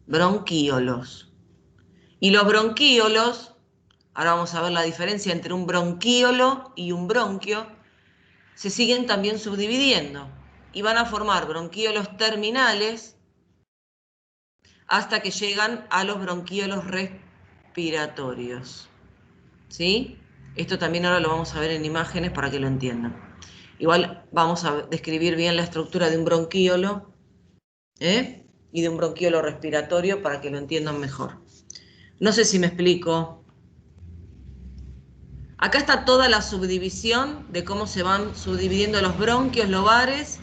Bronquíolos. Y los bronquíolos, ahora vamos a ver la diferencia entre un bronquíolo y un bronquio, se siguen también subdividiendo y van a formar bronquíolos terminales hasta que llegan a los bronquíolos respiratorios. ¿Sí? Esto también ahora lo vamos a ver en imágenes para que lo entiendan. Igual vamos a describir bien la estructura de un bronquíolo, y de un bronquíolo respiratorio para que lo entiendan mejor. No sé si me explico. Acá está toda la subdivisión de cómo se van subdividiendo los bronquios lobares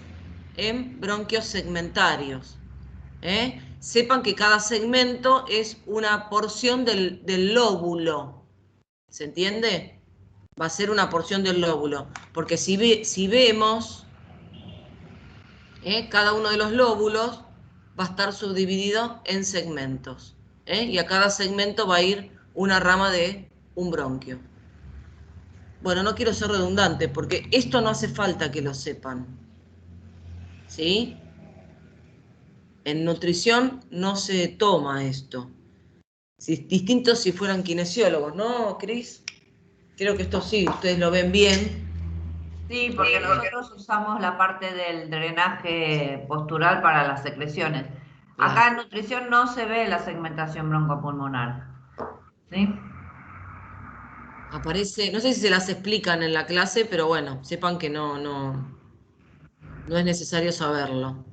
en bronquios segmentarios. Sepan que cada segmento es una porción del lóbulo. ¿Se entiende? Va a ser una porción del lóbulo. Porque si vemos, cada uno de los lóbulos va a estar subdividido en segmentos. Y a cada segmento va a ir una rama de un bronquio. Bueno, no quiero ser redundante porque esto no hace falta que lo sepan. ¿Sí? En nutrición no se toma esto. Distinto si fueran kinesiólogos, ¿no, Cris? Creo que esto sí, ustedes lo ven bien.
Sí, porque nosotros usamos la parte del drenaje postural para las secreciones.
Claro.
Acá en nutrición no se ve la segmentación broncopulmonar. ¿Sí?
Aparece, no sé si se las explican en la clase, pero bueno, sepan que no es necesario saberlo.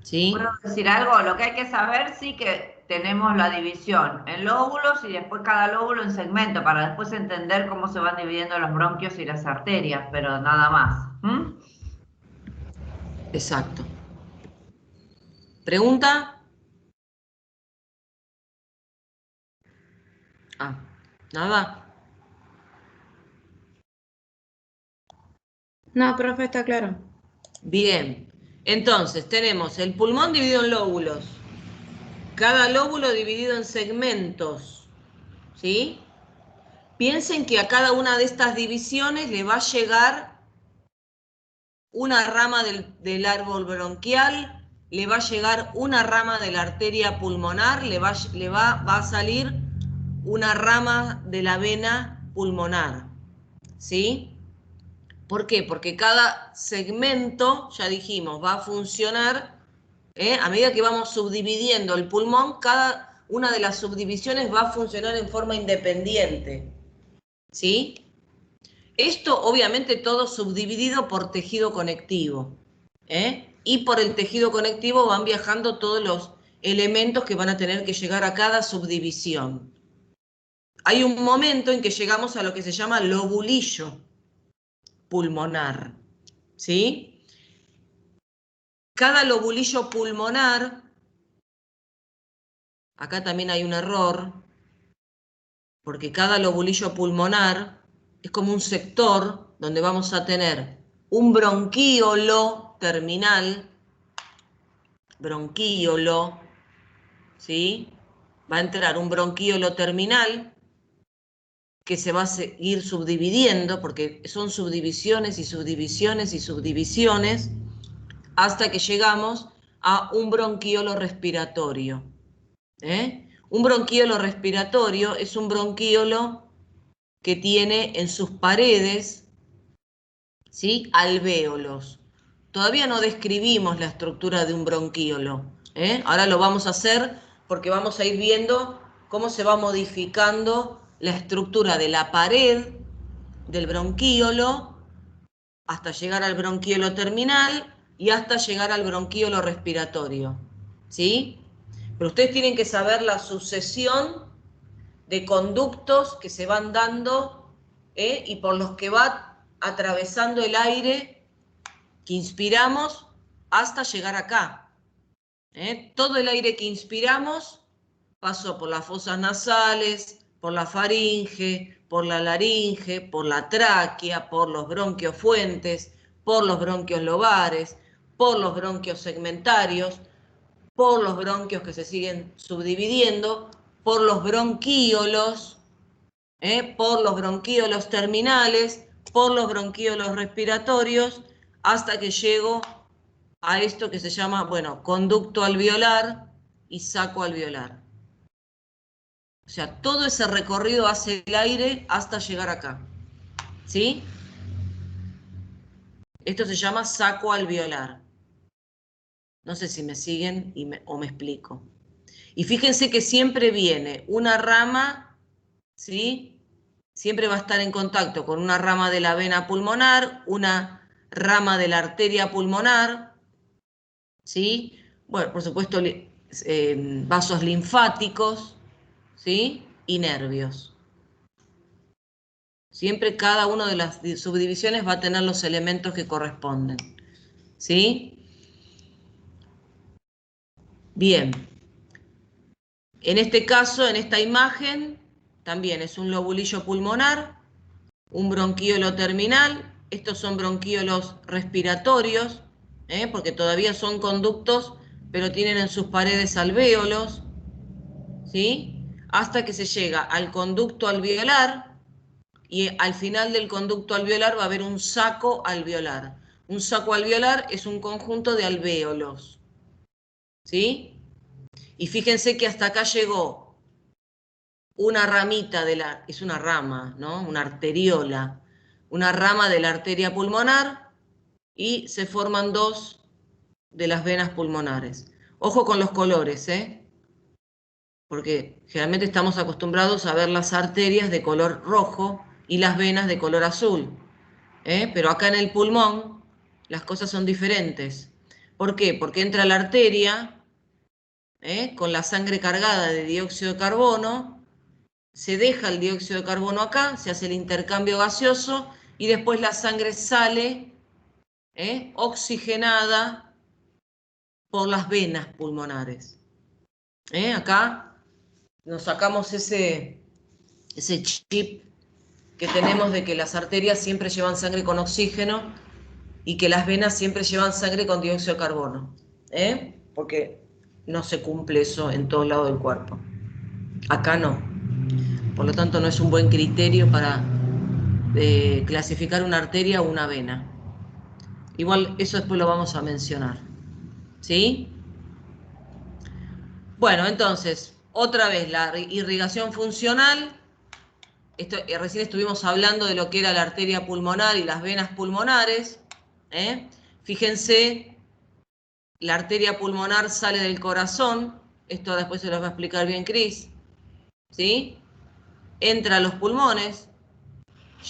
¿Sí?
¿Puedo decir algo? Lo que hay que saber sí que tenemos la división en lóbulos y después cada lóbulo en segmento para después entender cómo se van dividiendo los bronquios y las arterias, pero nada más.
Exacto. ¿Pregunta? Ah, nada.
No, profe, está claro.
Bien. Entonces, tenemos el pulmón dividido en lóbulos. Cada lóbulo dividido en segmentos. ¿Sí? Piensen que a cada una de estas divisiones le va a llegar una rama del árbol bronquial, le va a llegar una rama de la arteria pulmonar, va a salir una rama de la vena pulmonar. ¿Sí? ¿Por qué? Porque cada segmento, ya dijimos, va a funcionar, a medida que vamos subdividiendo el pulmón, cada una de las subdivisiones va a funcionar en forma independiente. ¿Sí? Esto obviamente todo subdividido por tejido conectivo. Y por el tejido conectivo van viajando todos los elementos que van a tener que llegar a cada subdivisión. Hay un momento en que llegamos a lo que se llama lobulillo pulmonar. ¿Sí? Cada lobulillo pulmonar, acá también hay un error, porque cada lobulillo pulmonar es como un sector donde vamos a tener un bronquíolo terminal, bronquíolo, ¿sí? Va a entrar un bronquíolo terminal que se va a seguir subdividiendo, porque son subdivisiones y subdivisiones y subdivisiones, hasta que llegamos a un bronquíolo respiratorio. Un bronquíolo respiratorio es un bronquíolo que tiene en sus paredes, ¿sí?, alvéolos. Todavía no describimos la estructura de un bronquíolo. Ahora lo vamos a hacer porque vamos a ir viendo cómo se va modificando la estructura de la pared del bronquíolo hasta llegar al bronquíolo terminal y hasta llegar al bronquíolo respiratorio, ¿sí? Pero ustedes tienen que saber la sucesión de conductos que se van dando y por los que va atravesando el aire que inspiramos hasta llegar acá. Todo el aire que inspiramos pasó por las fosas nasales, por la faringe, por la laringe, por la tráquea, por los bronquios fuentes, por los bronquios lobares, por los bronquios segmentarios, por los bronquios que se siguen subdividiendo, por los bronquíolos, por los bronquíolos terminales, por los bronquíolos respiratorios, hasta que llego a esto que se llama, bueno, conducto alveolar y saco alveolar. O sea, todo ese recorrido hace el aire hasta llegar acá, ¿sí? Esto se llama saco alveolar. No sé si me siguen o me explico. Y fíjense que siempre viene una rama, ¿sí? Siempre va a estar en contacto con una rama de la vena pulmonar, una rama de la arteria pulmonar, ¿sí? Bueno, por supuesto, vasos linfáticos, ¿sí? Y nervios. Siempre cada una de las subdivisiones va a tener los elementos que corresponden, ¿sí? Bien. En este caso, en esta imagen, también es un lobulillo pulmonar, un bronquíolo terminal. Estos son bronquíolos respiratorios, porque todavía son conductos, pero tienen en sus paredes alvéolos, ¿sí? Hasta que se llega al conducto alveolar, y al final del conducto alveolar va a haber un saco alveolar. Un saco alveolar es un conjunto de alvéolos, ¿sí? Y fíjense que hasta acá llegó una ramita es una rama, ¿no? Una arteriola, una rama de la arteria pulmonar y se forman dos de las venas pulmonares. Ojo con los colores, porque generalmente estamos acostumbrados a ver las arterias de color rojo y las venas de color azul, pero acá en el pulmón las cosas son diferentes. ¿Por qué? Porque entra la arteria con la sangre cargada de dióxido de carbono, se deja el dióxido de carbono acá, se hace el intercambio gaseoso y después la sangre sale oxigenada por las venas pulmonares. Acá nos sacamos ese chip que tenemos de que las arterias siempre llevan sangre con oxígeno y que las venas siempre llevan sangre con dióxido de carbono, porque no se cumple eso en todos lados del cuerpo. Acá no. Por lo tanto, no es un buen criterio para clasificar una arteria o una vena. Igual eso después lo vamos a mencionar, ¿sí? Bueno, entonces, otra vez, la irrigación funcional. Recién estuvimos hablando de lo que era la arteria pulmonar y las venas pulmonares. Fíjense, la arteria pulmonar sale del corazón. Esto después se lo va a explicar bien Cris, ¿sí? Entra a los pulmones,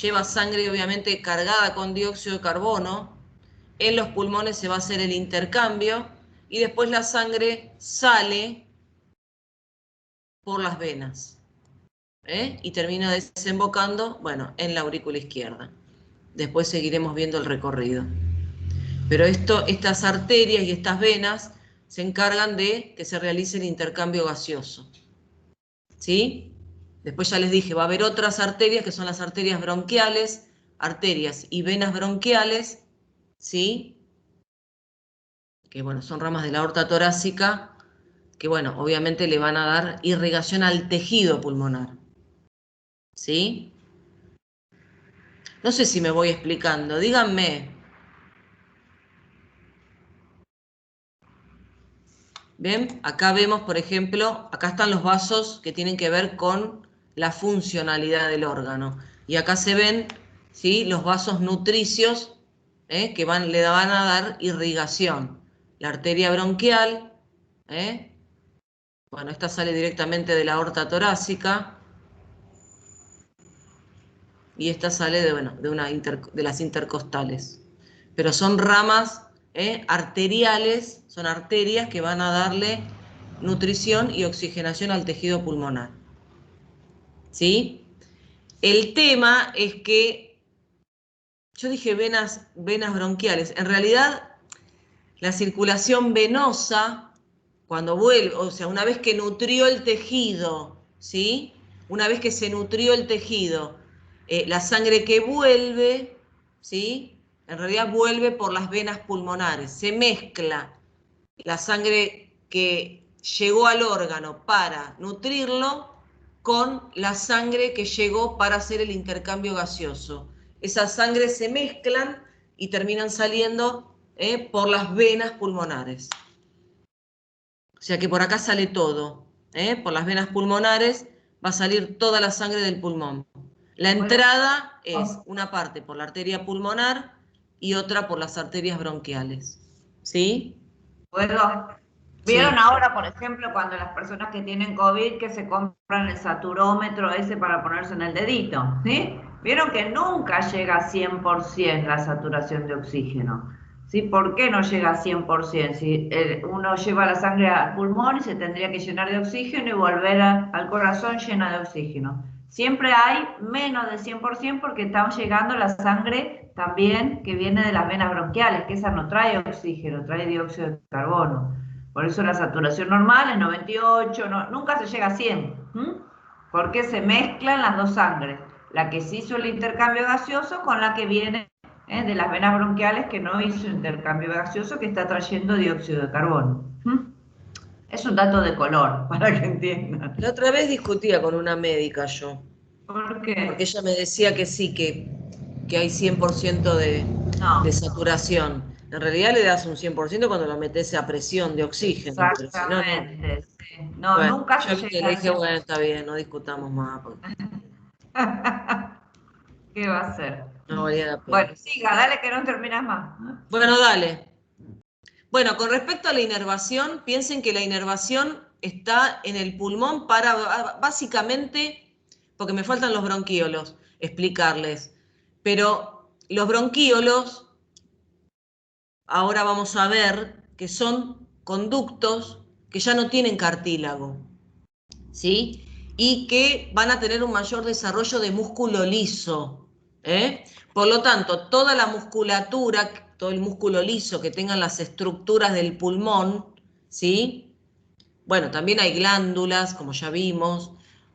lleva sangre obviamente cargada con dióxido de carbono. En los pulmones se va a hacer el intercambio y después la sangre sale por las venas. Y termina desembocando, bueno, en la aurícula izquierda. Después seguiremos viendo el recorrido. Pero estas arterias y estas venas se encargan de que se realice el intercambio gaseoso, ¿sí? Después ya les dije, va a haber otras arterias que son las arterias bronquiales, arterias y venas bronquiales, ¿sí? Que bueno, son ramas de la aorta torácica, que bueno, obviamente le van a dar irrigación al tejido pulmonar, ¿sí? No sé si me voy explicando, díganme. ¿Ven? Acá vemos, por ejemplo, acá están los vasos que tienen que ver con la funcionalidad del órgano. Y acá se ven, ¿sí?, los vasos nutricios que le van a dar irrigación. La arteria bronquial, bueno, esta sale directamente de la aorta torácica. Y esta sale de, bueno, de las intercostales. Pero son ramas arteriales, son arterias que van a darle nutrición y oxigenación al tejido pulmonar. ¿Sí? El tema es que, yo dije venas bronquiales, en realidad la circulación venosa, cuando vuelve, o sea, una vez que nutrió el tejido, ¿sí? Una vez que se nutrió el tejido, la sangre que vuelve, ¿sí?, en realidad vuelve por las venas pulmonares, se mezcla la sangre que llegó al órgano para nutrirlo con la sangre que llegó para hacer el intercambio gaseoso. Esas sangres se mezclan y terminan saliendo por las venas pulmonares. O sea que por acá sale todo. Por las venas pulmonares va a salir toda la sangre del pulmón. La entrada es una parte por la arteria pulmonar y otra por las arterias bronquiales. ¿Sí?
¿Puedo? ¿Vieron ahora, por ejemplo, cuando las personas que tienen COVID que se compran el saturómetro ese para ponerse en el dedito? ¿Sí? ¿Vieron que nunca llega a 100% la saturación de oxígeno? ¿Sí? ¿Por qué no llega a 100%? Si uno lleva la sangre al pulmón y se tendría que llenar de oxígeno y volver al corazón llena de oxígeno. Siempre hay menos del 100% porque estamos llegando la sangre también que viene de las venas bronquiales, que esa no trae oxígeno, trae dióxido de carbono. Por eso la saturación normal es 98, nunca se llega a 100, porque se mezclan las dos sangres, la que se hizo el intercambio gaseoso con la que viene de las venas bronquiales que no hizo intercambio gaseoso, que está trayendo dióxido de carbono. Es un dato de color, para que entiendan.
La otra vez discutía con una médica yo.
¿Por qué?
Porque ella me decía que sí, que hay 100% de saturación. En realidad le das un 100% cuando lo metes a presión de oxígeno.
Exactamente,
pero
si no, sí. No,
bueno,
nunca
yo
se
le
llega
dije,
a
bueno, está bien, no discutamos más. Porque
¿Qué va a hacer?
no valía la pena.
Bueno, siga, dale que no terminas más.
Bueno, dale. Bueno, con respecto a la inervación, piensen que la inervación está en el pulmón para, básicamente, porque me faltan los bronquíolos, explicarles. Pero los bronquíolos, ahora vamos a ver que son conductos que ya no tienen cartílago, ¿sí? Y que van a tener un mayor desarrollo de músculo liso. Por lo tanto, toda la musculatura, todo el músculo liso que tengan las estructuras del pulmón, ¿sí? Bueno, también hay glándulas, como ya vimos.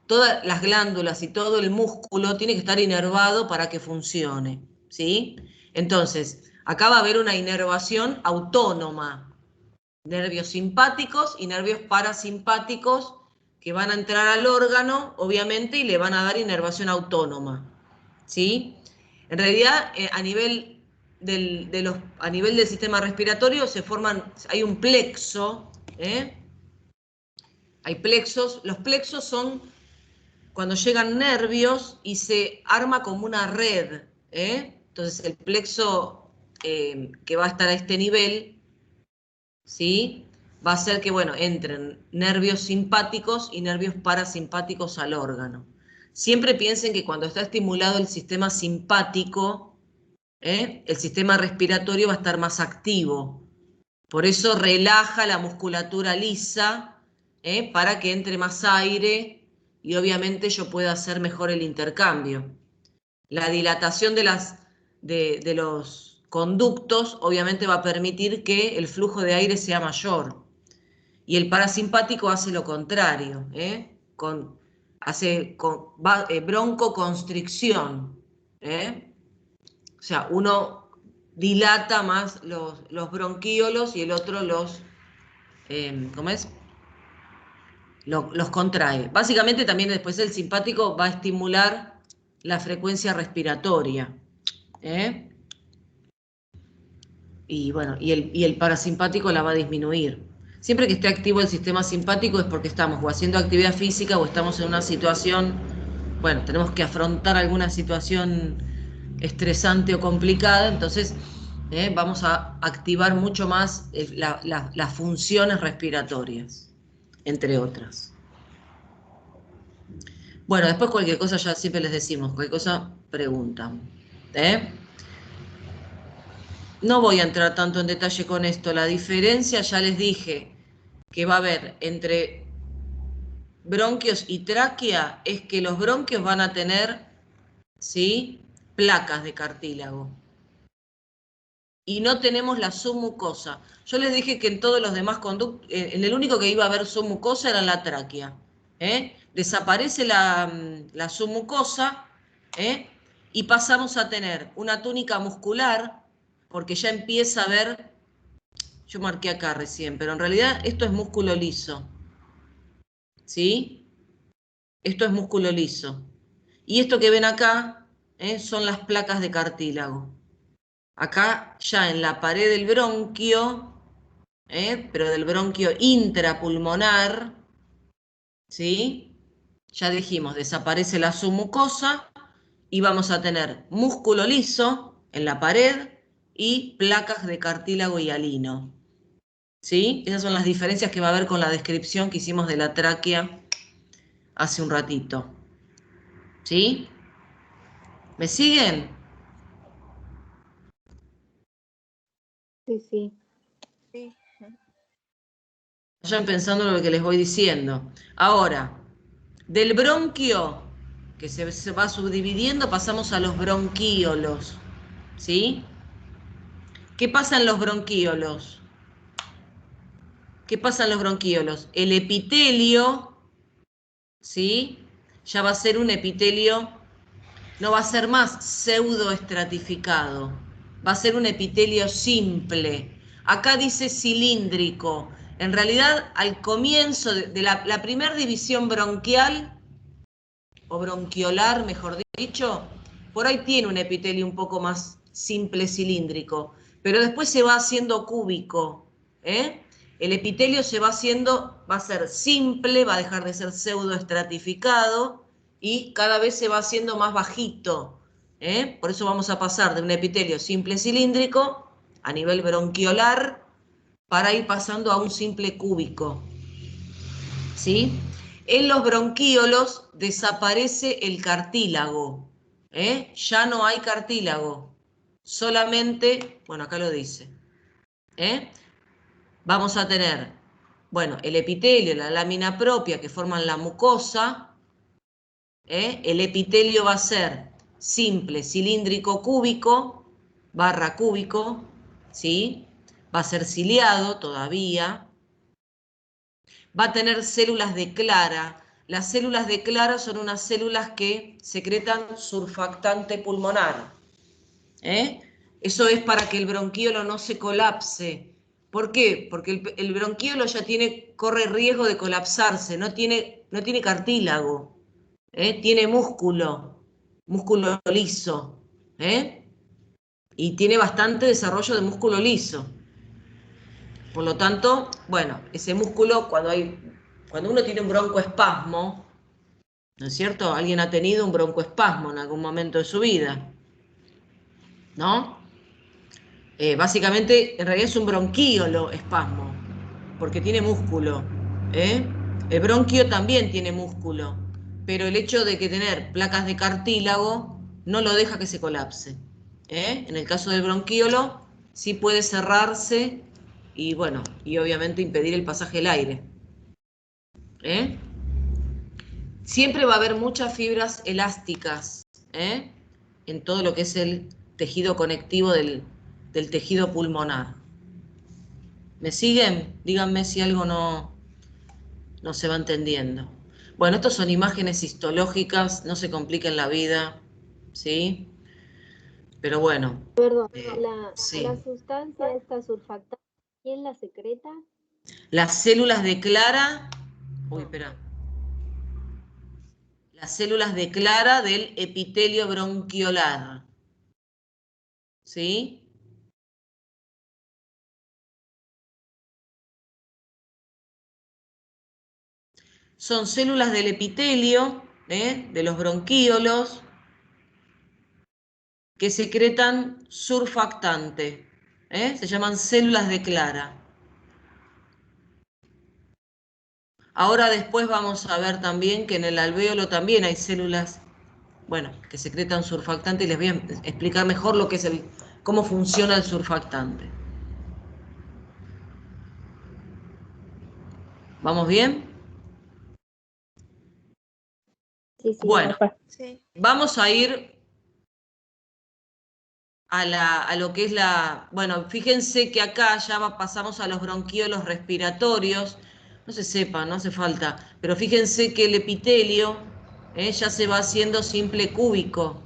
Todas las glándulas y todo el músculo tiene que estar inervado para que funcione, ¿sí? Entonces, acá va a haber una inervación autónoma. Nervios simpáticos y nervios parasimpáticos que van a entrar al órgano, obviamente, y le van a dar inervación autónoma, ¿sí? En realidad, a nivel del sistema respiratorio se forman, hay un plexo, hay plexos. Los plexos son cuando llegan nervios y se arma como una red, Entonces el plexo que va a estar a este nivel, ¿sí?, va a hacer que, bueno, entren nervios simpáticos y nervios parasimpáticos al órgano. Siempre piensen que cuando está estimulado el sistema simpático, el sistema respiratorio va a estar más activo. Por eso relaja la musculatura lisa, para que entre más aire y obviamente yo pueda hacer mejor el intercambio. La dilatación de los conductos obviamente va a permitir que el flujo de aire sea mayor. Y el parasimpático hace lo contrario, hace broncoconstricción. O sea, uno dilata más los bronquíolos y el otro ¿cómo es? Los contrae. Básicamente también después el simpático va a estimular la frecuencia respiratoria. Y bueno, y el parasimpático la va a disminuir. Siempre que esté activo el sistema simpático es porque estamos o haciendo actividad física o estamos en una situación, bueno, tenemos que afrontar alguna situación estresante o complicada, entonces vamos a activar mucho más las funciones respiratorias, entre otras. Bueno, después cualquier cosa ya siempre les decimos, cualquier cosa preguntan. No voy a entrar tanto en detalle con esto. La diferencia, ya les dije, que va a haber entre bronquios y tráquea es que los bronquios van a tener, ¿sí?, placas de cartílago. Y no tenemos la submucosa. Yo les dije que en todos los demás conductos, en el único que iba a haber submucosa era en la tráquea. Desaparece la submucosa y pasamos a tener una túnica muscular, porque ya empieza a haber, yo marqué acá recién, pero en realidad esto es músculo liso. ¿Sí? Esto es músculo liso. Y esto que ven acá son las placas de cartílago. Acá ya en la pared del bronquio, pero del bronquio intrapulmonar, ¿sí? Ya dijimos, desaparece la submucosa y vamos a tener músculo liso en la pared y placas de cartílago hialino. ¿Sí? Esas son las diferencias que va a haber con la descripción que hicimos de la tráquea hace un ratito. ¿Sí? ¿Me siguen?
Sí, sí.
Vayan pensando en lo que les voy diciendo. Ahora, del bronquio, que se va subdividiendo, pasamos a los bronquíolos. ¿Sí? ¿Qué pasa en los bronquíolos? ¿Qué pasa en los bronquíolos? El epitelio, ¿sí?, ya va a ser un epitelio, no va a ser más pseudoestratificado, va a ser un epitelio simple. Acá dice cilíndrico. En realidad, al comienzo de la primera división bronquial, o bronquiolar, mejor dicho, por ahí tiene un epitelio un poco más simple cilíndrico, pero después se va haciendo cúbico. El epitelio se va haciendo, va a ser simple, va a dejar de ser pseudoestratificado y cada vez se va haciendo más bajito. Por eso vamos a pasar de un epitelio simple cilíndrico a nivel bronquiolar para ir pasando a un simple cúbico. ¿Sí? En los bronquíolos desaparece el cartílago. Ya no hay cartílago. Solamente, bueno, acá lo dice. Vamos a tener, bueno, el epitelio, la lámina propia que forman la mucosa. El epitelio va a ser simple, cilíndrico, cúbico, barra cúbico, ¿sí? Va a ser ciliado todavía. Va a tener células de Clara. Las células de Clara son unas células que secretan surfactante pulmonar. Eso es para que el bronquíolo no se colapse. ¿Por qué? Porque el bronquíolo ya corre riesgo de colapsarse, no tiene cartílago, tiene músculo liso, y tiene bastante desarrollo de músculo liso. Por lo tanto, bueno, ese músculo, cuando uno tiene un broncoespasmo, ¿no es cierto? Alguien ha tenido un broncoespasmo en algún momento de su vida, ¿no? Básicamente, en realidad es un bronquíolo espasmo, porque tiene músculo. El bronquio también tiene músculo, pero el hecho de que tener placas de cartílago no lo deja que se colapse. En el caso del bronquíolo, sí puede cerrarse y, bueno, y obviamente impedir el pasaje del aire. Siempre va a haber muchas fibras elásticas en todo lo que es el tejido conectivo del tejido pulmonar. ¿Me siguen? Díganme si algo no se va entendiendo. Bueno, estas son imágenes histológicas, no se compliquen la vida, ¿sí? Pero bueno,
Perdón,
sí.
la sustancia esta surfactante, ¿quién la secreta?
Las células de clara, uy, espera. Las células de clara del epitelio bronquiolar, ¿sí? Son células del epitelio, de los bronquíolos, que secretan surfactante, se llaman células de clara. Ahora después vamos a ver también que en el alvéolo también hay células, bueno, que secretan surfactante y les voy a explicar mejor lo que es cómo funciona el surfactante. ¿Vamos bien?
Sí, sí.
Bueno,
Sí.
vamos a ir a lo que es bueno, fíjense que acá ya pasamos a los bronquiolos respiratorios, no se sepa, no hace falta, pero fíjense que el epitelio ya se va haciendo simple cúbico,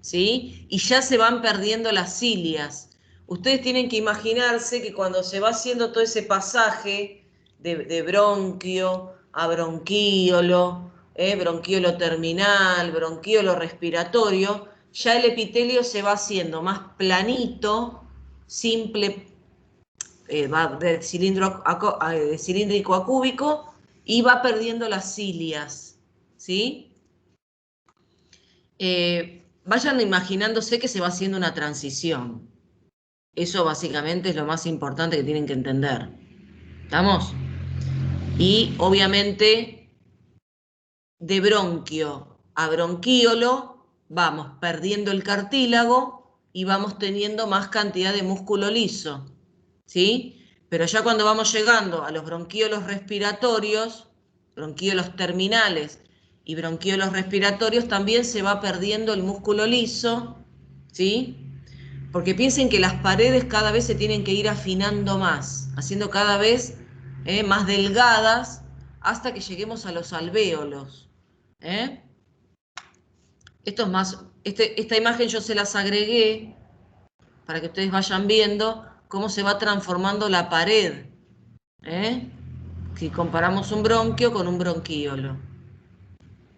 ¿sí? Y ya se van perdiendo las cilias. Ustedes tienen que imaginarse que cuando se va haciendo todo ese pasaje de bronquio a bronquíolo, bronquíolo terminal, bronquíolo respiratorio, ya el epitelio se va haciendo más planito, simple, va de cilíndrico a cúbico y va perdiendo las cilias, ¿sí? Vayan imaginándose que se va haciendo una transición. Eso básicamente es lo más importante que tienen que entender. ¿Estamos? Y obviamente de bronquio a bronquíolo vamos perdiendo el cartílago y vamos teniendo más cantidad de músculo liso, ¿sí? Pero ya cuando vamos llegando a los bronquíolos respiratorios, bronquíolos terminales y bronquíolos respiratorios, también se va perdiendo el músculo liso, ¿sí? Porque piensen que las paredes cada vez se tienen que ir afinando más, haciendo cada vez más delgadas hasta que lleguemos a los alvéolos. Esto es más, esta imagen yo se las agregué para que ustedes vayan viendo cómo se va transformando la pared. Si comparamos un bronquio con un bronquíolo.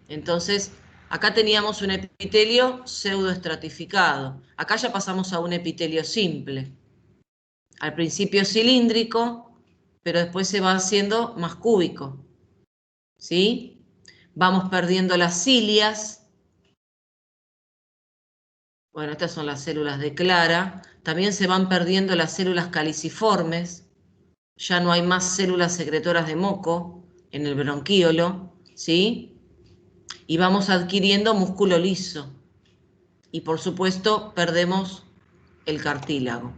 Entonces, acá teníamos un epitelio pseudoestratificado. Acá ya pasamos a un epitelio simple. Al principio cilíndrico, pero después se va haciendo más cúbico. ¿Sí? Vamos perdiendo las cilias. Bueno, estas son las células de clara. También se van perdiendo las células caliciformes. Ya no hay más células secretoras de moco en el bronquíolo, ¿sí? Y vamos adquiriendo músculo liso. Y por supuesto perdemos el cartílago.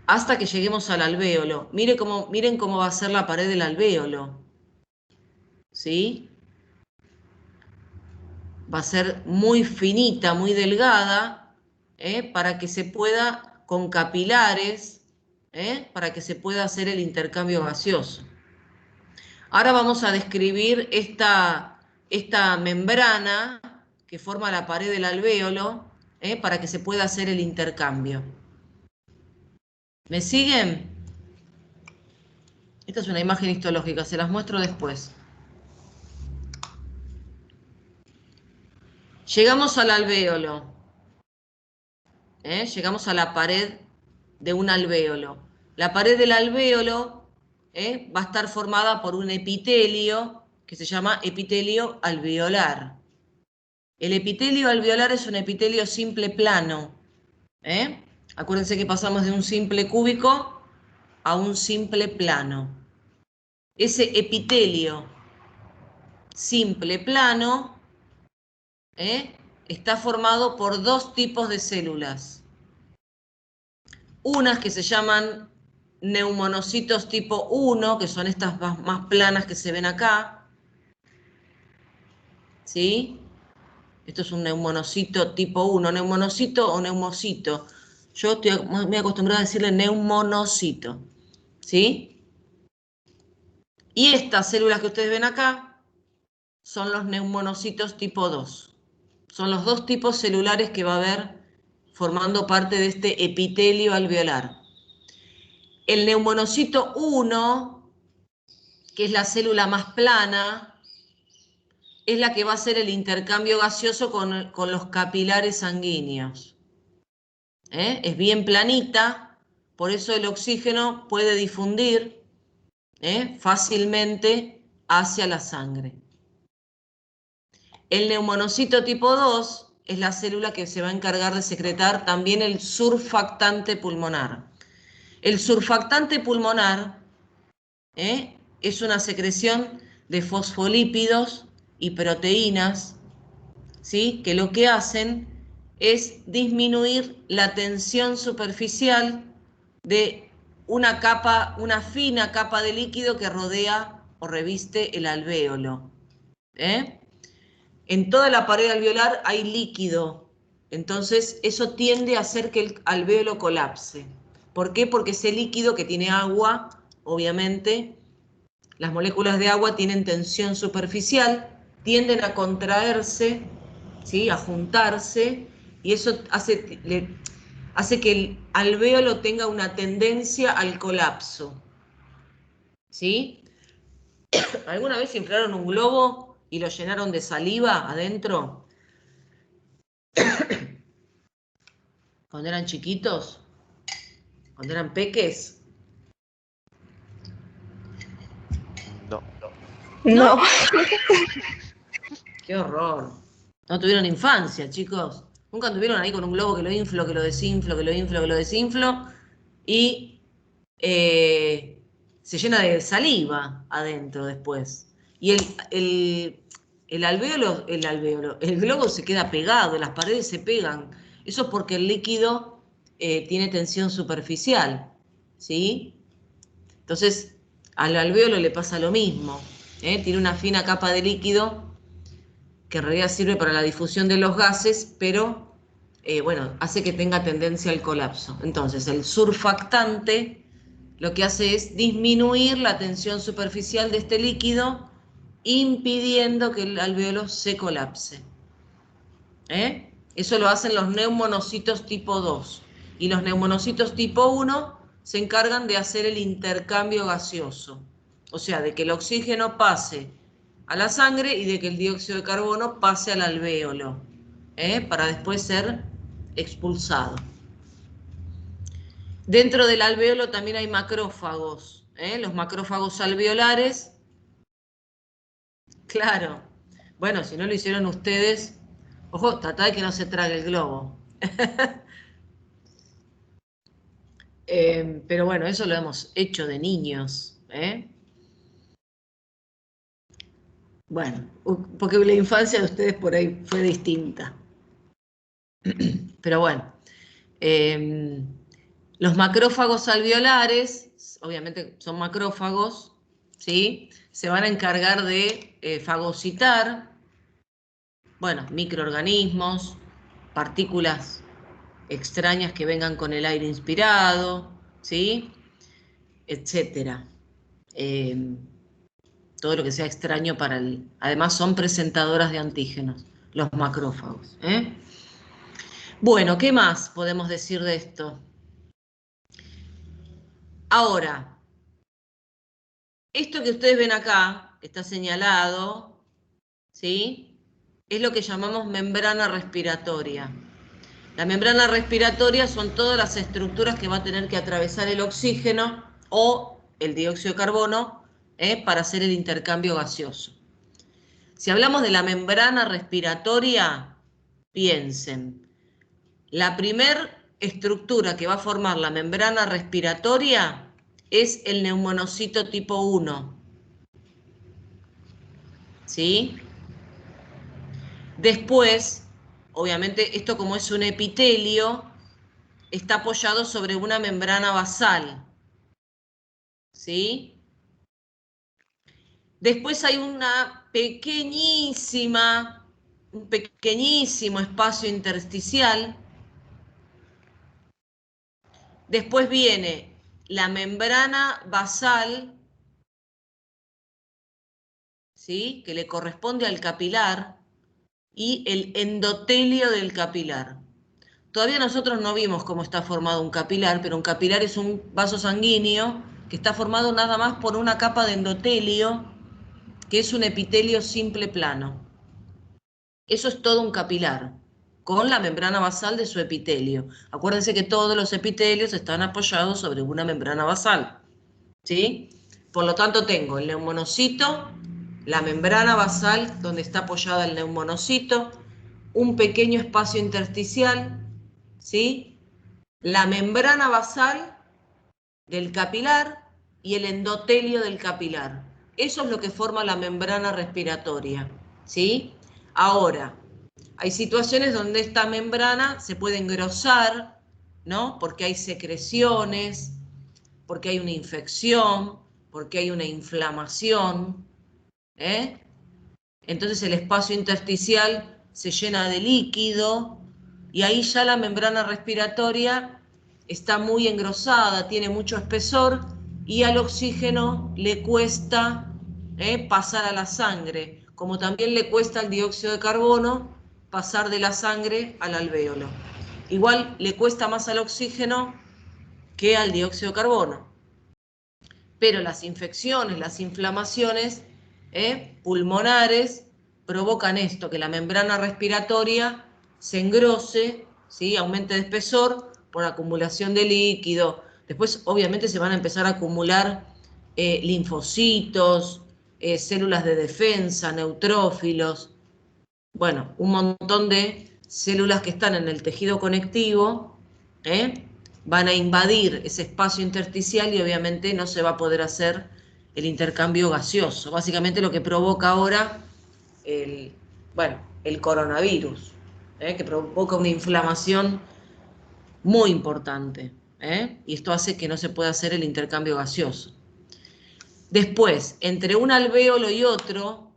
Hasta que lleguemos al alvéolo. Miren cómo va a ser la pared del alvéolo. ¿Sí? Va a ser muy finita, muy delgada, para que se pueda, con capilares, para que se pueda hacer el intercambio gaseoso. Ahora vamos a describir esta membrana que forma la pared del alvéolo, para que se pueda hacer el intercambio. ¿Me siguen? Esta es una imagen histológica, se las muestro después. Llegamos al alvéolo. Llegamos a la pared de un alvéolo. La pared del alvéolo va a estar formada por un epitelio que se llama epitelio alveolar. El epitelio alveolar es un epitelio simple plano. Acuérdense que pasamos de un simple cúbico a un simple plano. Ese epitelio simple plano está formado por dos tipos de células. Unas que se llaman neumonocitos tipo 1, que son estas más planas que se ven acá. ¿Sí? Esto es un neumonocito tipo 1, neumonocito o neumocito. Yo estoy muy acostumbrada a decirle neumonocito. ¿Sí? Y estas células que ustedes ven acá son los neumonocitos tipo 2. Son los dos tipos celulares que va a haber formando parte de este epitelio alveolar. El neumonocito 1, que es la célula más plana, es la que va a hacer el intercambio gaseoso con los capilares sanguíneos. Es bien planita, por eso el oxígeno puede difundir fácilmente hacia la sangre. El neumonocito tipo 2 es la célula que se va a encargar de secretar también el surfactante pulmonar. El surfactante pulmonar es una secreción de fosfolípidos y proteínas, ¿sí? Que lo que hacen es disminuir la tensión superficial de una fina capa de líquido que rodea o reviste el alvéolo. En toda la pared alveolar hay líquido, entonces eso tiende a hacer que el alvéolo colapse. ¿Por qué? Porque ese líquido que tiene agua, obviamente, las moléculas de agua tienen tensión superficial, tienden a contraerse, ¿sí? A juntarse, y eso hace que el alvéolo tenga una tendencia al colapso. ¿Sí? ¿Alguna vez inflaron un globo y lo llenaron de saliva adentro? Cuando eran chiquitos, cuando eran peques.
No.
No.
¡Qué horror! No tuvieron infancia, chicos. Nunca anduvieron ahí con un globo que lo inflo, que lo desinflo, que lo inflo, que lo desinflo, y se llena de saliva adentro después. Y el globo se queda pegado, las paredes se pegan. Eso es porque el líquido tiene tensión superficial, ¿sí? Entonces, al alvéolo le pasa lo mismo. Tiene una fina capa de líquido que en realidad sirve para la difusión de los gases, pero hace que tenga tendencia al colapso. Entonces, el surfactante lo que hace es disminuir la tensión superficial de este líquido, impidiendo que el alvéolo se colapse. Eso lo hacen los neumonocitos tipo 2. Y los neumonocitos tipo 1 se encargan de hacer el intercambio gaseoso. O sea, de que el oxígeno pase a la sangre y de que el dióxido de carbono pase al alvéolo, para después ser expulsado. Dentro del alvéolo también hay macrófagos, los macrófagos alveolares. Claro, bueno, si no lo hicieron ustedes, ojo, tratá de que no se trague el globo. Pero bueno, eso lo hemos hecho de niños, Bueno, porque la infancia de ustedes por ahí fue distinta. Pero bueno, los macrófagos alveolares, obviamente son macrófagos, ¿sí? Se van a encargar de fagocitar, bueno, microorganismos, partículas extrañas que vengan con el aire inspirado, ¿sí? Etcétera. Todo lo que sea extraño para el... Además son presentadoras de antígenos, los macrófagos. Bueno, ¿qué más podemos decir de esto? Ahora, esto que ustedes ven acá, que está señalado, ¿sí? Es lo que llamamos membrana respiratoria. La membrana respiratoria son todas las estructuras que va a tener que atravesar el oxígeno o el dióxido de carbono para hacer el intercambio gaseoso. Si hablamos de la membrana respiratoria, piensen, la primer estructura que va a formar la membrana respiratoria es el neumonocito tipo 1. ¿Sí? Después, obviamente, esto como es un epitelio, está apoyado sobre una membrana basal. ¿Sí? Después hay un pequeñísimo espacio intersticial. Después viene la membrana basal ¿sí? Que le corresponde al capilar, y el endotelio del capilar. Todavía nosotros no vimos cómo está formado un capilar, pero un capilar es un vaso sanguíneo que está formado nada más por una capa de endotelio, que es un epitelio simple plano. Eso es todo un capilar, con la membrana basal de su epitelio. Acuérdense que todos los epitelios están apoyados sobre una membrana basal, ¿sí? Por lo tanto, tengo el neumonocito, la membrana basal donde está apoyada el neumonocito, un pequeño espacio intersticial, ¿sí? La membrana basal del capilar y el endotelio del capilar. Eso es lo que forma la membrana respiratoria, ¿sí? Ahora, hay situaciones donde esta membrana se puede engrosar, ¿no? Porque hay secreciones, porque hay una infección, porque hay una inflamación, ¿eh? Entonces el espacio intersticial se llena de líquido y ahí ya la membrana respiratoria está muy engrosada, tiene mucho espesor y al oxígeno le cuesta pasar a la sangre, como también le cuesta al dióxido de carbono pasar de la sangre al alvéolo. Igual le cuesta más al oxígeno que al dióxido de carbono. Pero las infecciones, las inflamaciones pulmonares provocan esto, que la membrana respiratoria se engrose, ¿sí? Aumente de espesor por acumulación de líquido. Después, obviamente, se van a empezar a acumular linfocitos, células de defensa, neutrófilos. Bueno, un montón de células que están en el tejido conectivo, van a invadir ese espacio intersticial y obviamente no se va a poder hacer el intercambio gaseoso. Básicamente lo que provoca ahora el coronavirus, que provoca una inflamación muy importante, y esto hace que no se pueda hacer el intercambio gaseoso. Después, entre un alvéolo y otro,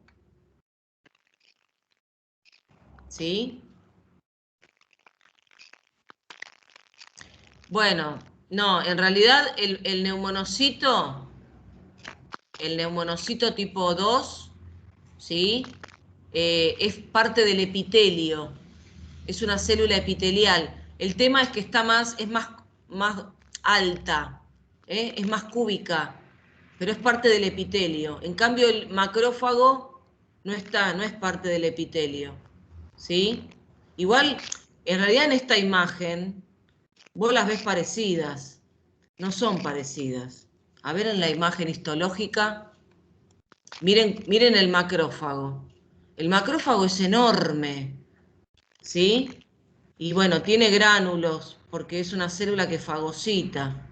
¿sí? Bueno, no, en realidad el neumonocito tipo 2, ¿sí? Es parte del epitelio, es una célula epitelial. El tema es que es más alta, es más cúbica, pero es parte del epitelio. En cambio, el macrófago no es parte del epitelio, ¿sí? Igual, en realidad en esta imagen, vos las ves parecidas, no son parecidas. A ver en la imagen histológica, miren el macrófago. El macrófago es enorme, ¿sí? Y bueno, tiene gránulos, porque es una célula que fagocita.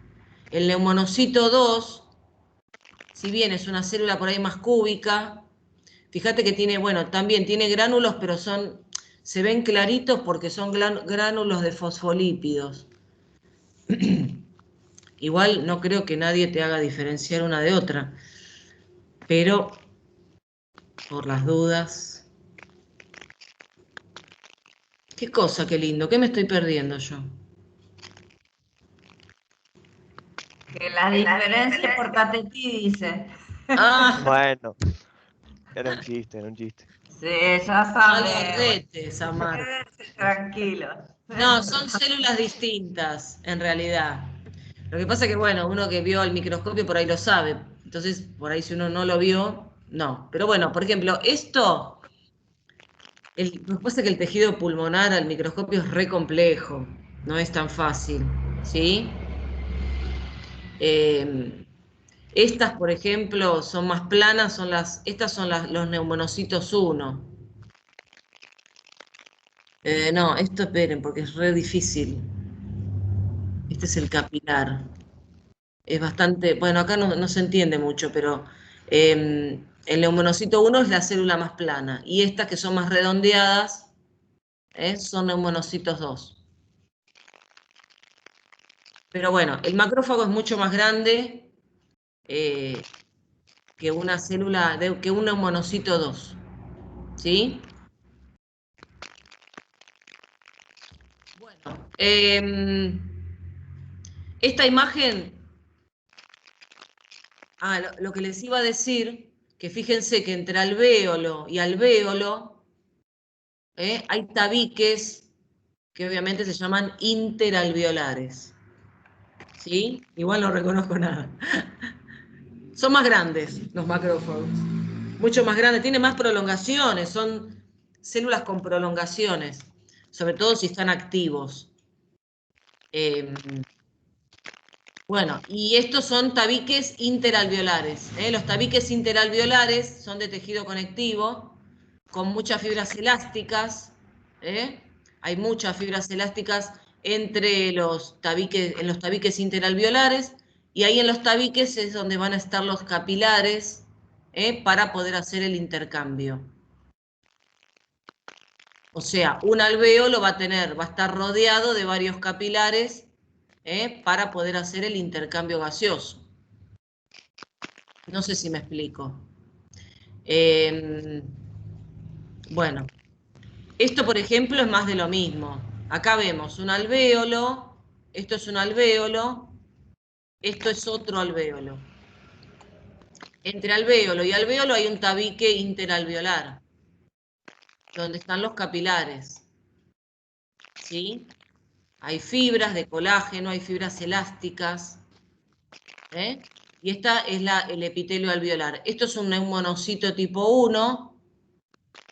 El neumonocito 2, si bien es una célula por ahí más cúbica, fíjate que tiene, bueno, también tiene gránulos, pero se ven claritos porque son gránulos de fosfolípidos. Igual no creo que nadie te haga diferenciar una de otra, pero por las dudas. Qué cosa, qué lindo, ¿qué me estoy perdiendo yo?
Que la diferencia por catetí dice.
Ah,
Bueno, era un chiste, era un chiste.
Sí, ya sabemos.
agarrete, Samar.
Quédense tranquilos.
No, son células distintas, en realidad. Lo que pasa es que, bueno, uno que vio al microscopio por ahí lo sabe. Entonces, por ahí si uno no lo vio, no. Pero bueno, por ejemplo, lo que pasa es que el tejido pulmonar al microscopio es re complejo, no es tan fácil, ¿sí? Estas, por ejemplo, son más planas, estas son los neumonocitos 1. No, esto esperen, porque es re difícil. Este es el capilar. Es bastante, bueno, acá no se entiende mucho, pero el neumonocito 1 es la célula más plana, y estas que son más redondeadas son neumonocitos 2. Pero bueno, el macrófago es mucho más grande que una célula, que un neumonocito 2. ¿Sí? Bueno, esta imagen, lo que les iba a decir que fíjense que entre alvéolo y alvéolo hay tabiques que obviamente se llaman interalveolares. ¿Sí? Igual no reconozco nada. Son más grandes los macrófagos. Mucho más grandes, tienen más prolongaciones, son células con prolongaciones, sobre todo si están activos. Bueno, y estos son tabiques interalveolares. Los tabiques interalveolares son de tejido conectivo, con muchas fibras elásticas. Hay muchas fibras elásticas entre los tabiques interalveolares, y ahí en los tabiques es donde van a estar los capilares para poder hacer el intercambio. O sea, un alvéolo va a estar rodeado de varios capilares para poder hacer el intercambio gaseoso. No sé si me explico. Bueno, esto por ejemplo es más de lo mismo. Acá vemos un alvéolo, esto es un alvéolo, esto es otro alvéolo. Entre alvéolo y alvéolo hay un tabique interalveolar, donde están los capilares. ¿Sí? Hay fibras de colágeno, hay fibras elásticas. Y esta es el epitelio alveolar. Esto es un neumonocito tipo 1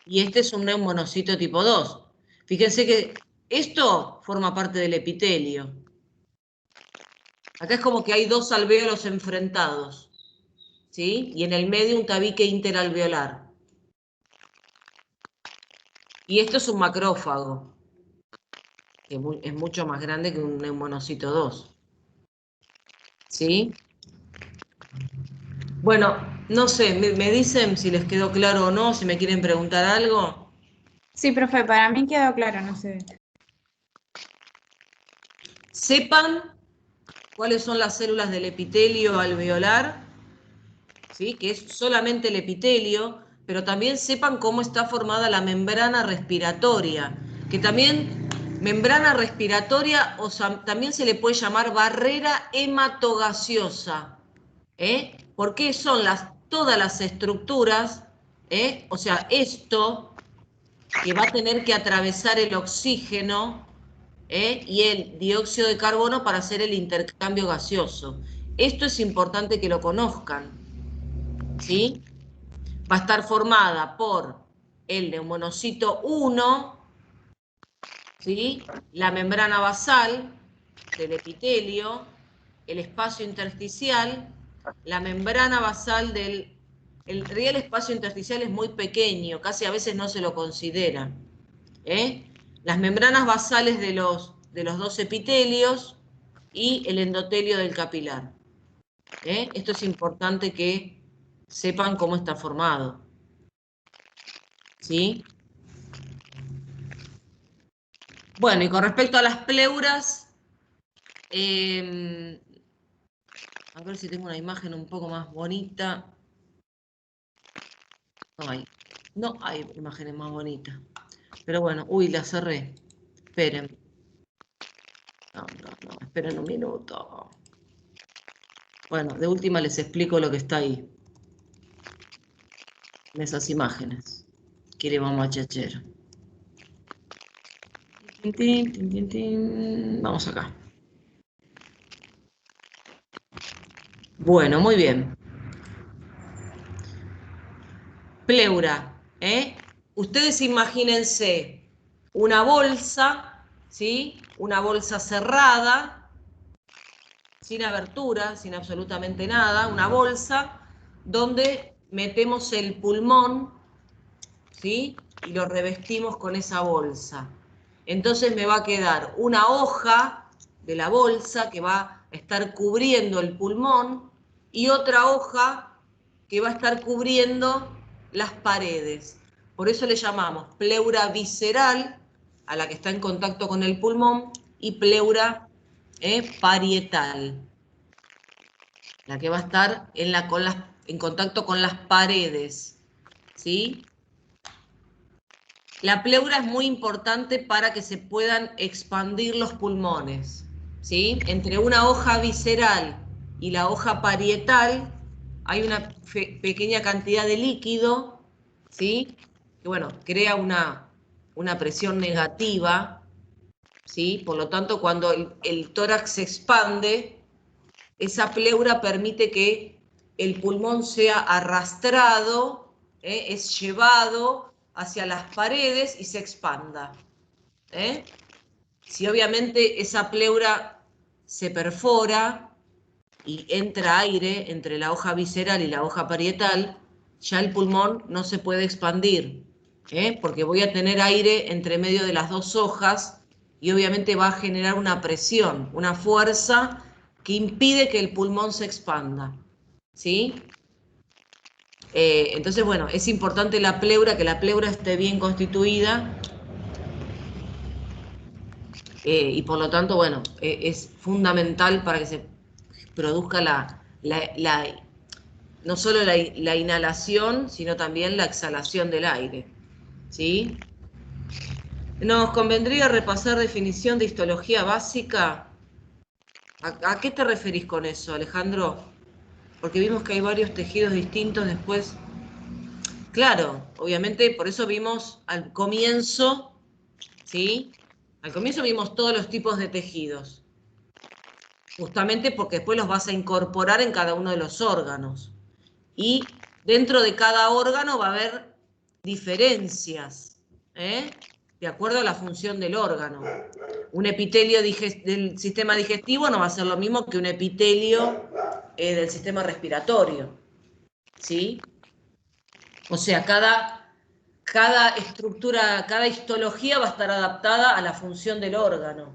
y este es un neumonocito tipo 2. Fíjense que esto forma parte del epitelio. Acá es como que hay dos alvéolos enfrentados, ¿sí? Y en el medio un tabique interalveolar. Y esto es un macrófago, que es mucho más grande que un neumonocito 2. ¿Sí? Bueno, no sé, me dicen si les quedó claro o no, si me quieren preguntar algo.
Sí, profe, para mí quedó claro, no sé.
Sepan cuáles son las células del epitelio alveolar, ¿sí? Que es solamente el epitelio, pero también sepan cómo está formada la membrana respiratoria, que también membrana respiratoria también se le puede llamar barrera hematogaseosa, porque son todas las estructuras, o sea, esto que va a tener que atravesar el oxígeno y el dióxido de carbono para hacer el intercambio gaseoso. Esto es importante que lo conozcan, ¿sí? Va a estar formada por el neumonocito 1, ¿sí? La membrana basal del epitelio, el espacio intersticial, la membrana basal el real espacio intersticial es muy pequeño, casi a veces no se lo considera. Las membranas basales de los dos epitelios y el endotelio del capilar. Esto es importante que sepan cómo está formado. ¿Sí? Bueno, y con respecto a las pleuras, a ver si tengo una imagen un poco más bonita. No hay imágenes más bonitas. Pero bueno, uy, la cerré. Esperen. No, esperen un minuto. Bueno, de última les explico lo que está ahí. En esas imágenes. Que le vamos a chachar. Vamos acá. Bueno, muy bien. Pleura. Ustedes imagínense una bolsa, ¿sí? Una bolsa cerrada, sin abertura, sin absolutamente nada, una bolsa donde metemos el pulmón, ¿sí? Y lo revestimos con esa bolsa. Entonces me va a quedar una hoja de la bolsa que va a estar cubriendo el pulmón y otra hoja que va a estar cubriendo las paredes. Por eso le llamamos pleura visceral a la que está en contacto con el pulmón y pleura parietal, la que va a estar en contacto con las paredes, ¿sí? La pleura es muy importante para que se puedan expandir los pulmones, ¿sí? Entre una hoja visceral y la hoja parietal hay una pequeña cantidad de líquido, ¿sí? Que bueno, crea una presión negativa, ¿sí? Por lo tanto, cuando el tórax se expande, esa pleura permite que el pulmón sea arrastrado, es llevado hacia las paredes y se expanda. Si obviamente esa pleura se perfora y entra aire entre la hoja visceral y la hoja parietal, ya el pulmón no se puede expandir, porque voy a tener aire entre medio de las dos hojas y obviamente va a generar una presión, una fuerza que impide que el pulmón se expanda, ¿sí? Entonces, bueno, es importante la pleura, que la pleura esté bien constituida y por lo tanto, bueno, es fundamental para que se produzca no solo la inhalación, sino también la exhalación del aire, ¿sí? Nos convendría repasar definición de histología básica. ¿A qué te referís con eso, Alejandro? Porque vimos que hay varios tejidos distintos después. Claro, obviamente por eso vimos al comienzo, ¿sí? Al comienzo vimos todos los tipos de tejidos. Justamente porque después los vas a incorporar en cada uno de los órganos. Y dentro de cada órgano va a haber diferencias, de acuerdo a la función del órgano. Un epitelio del sistema digestivo no va a ser lo mismo que un epitelio del sistema respiratorio, ¿sí? O sea, cada estructura, cada histología va a estar adaptada a la función del órgano,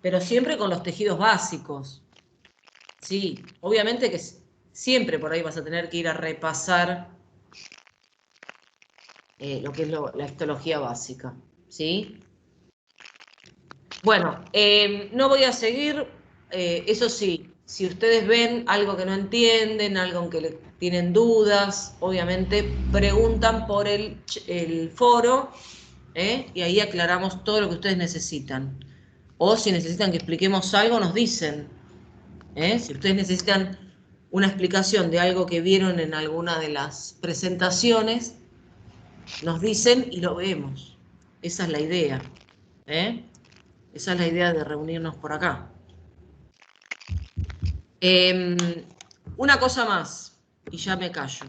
pero siempre con los tejidos básicos. Sí, obviamente que siempre por ahí vas a tener que ir a repasar lo que es la histología básica, ¿sí? Bueno, no voy a seguir, eso sí, si ustedes ven algo que no entienden, algo en que le tienen dudas, obviamente preguntan por el foro, y ahí aclaramos todo lo que ustedes necesitan. O si necesitan que expliquemos algo, nos dicen. Si ustedes necesitan una explicación de algo que vieron en alguna de las presentaciones, nos dicen y lo vemos. Esa es la idea. Esa es la idea de reunirnos por acá. Una cosa más, y ya me callo.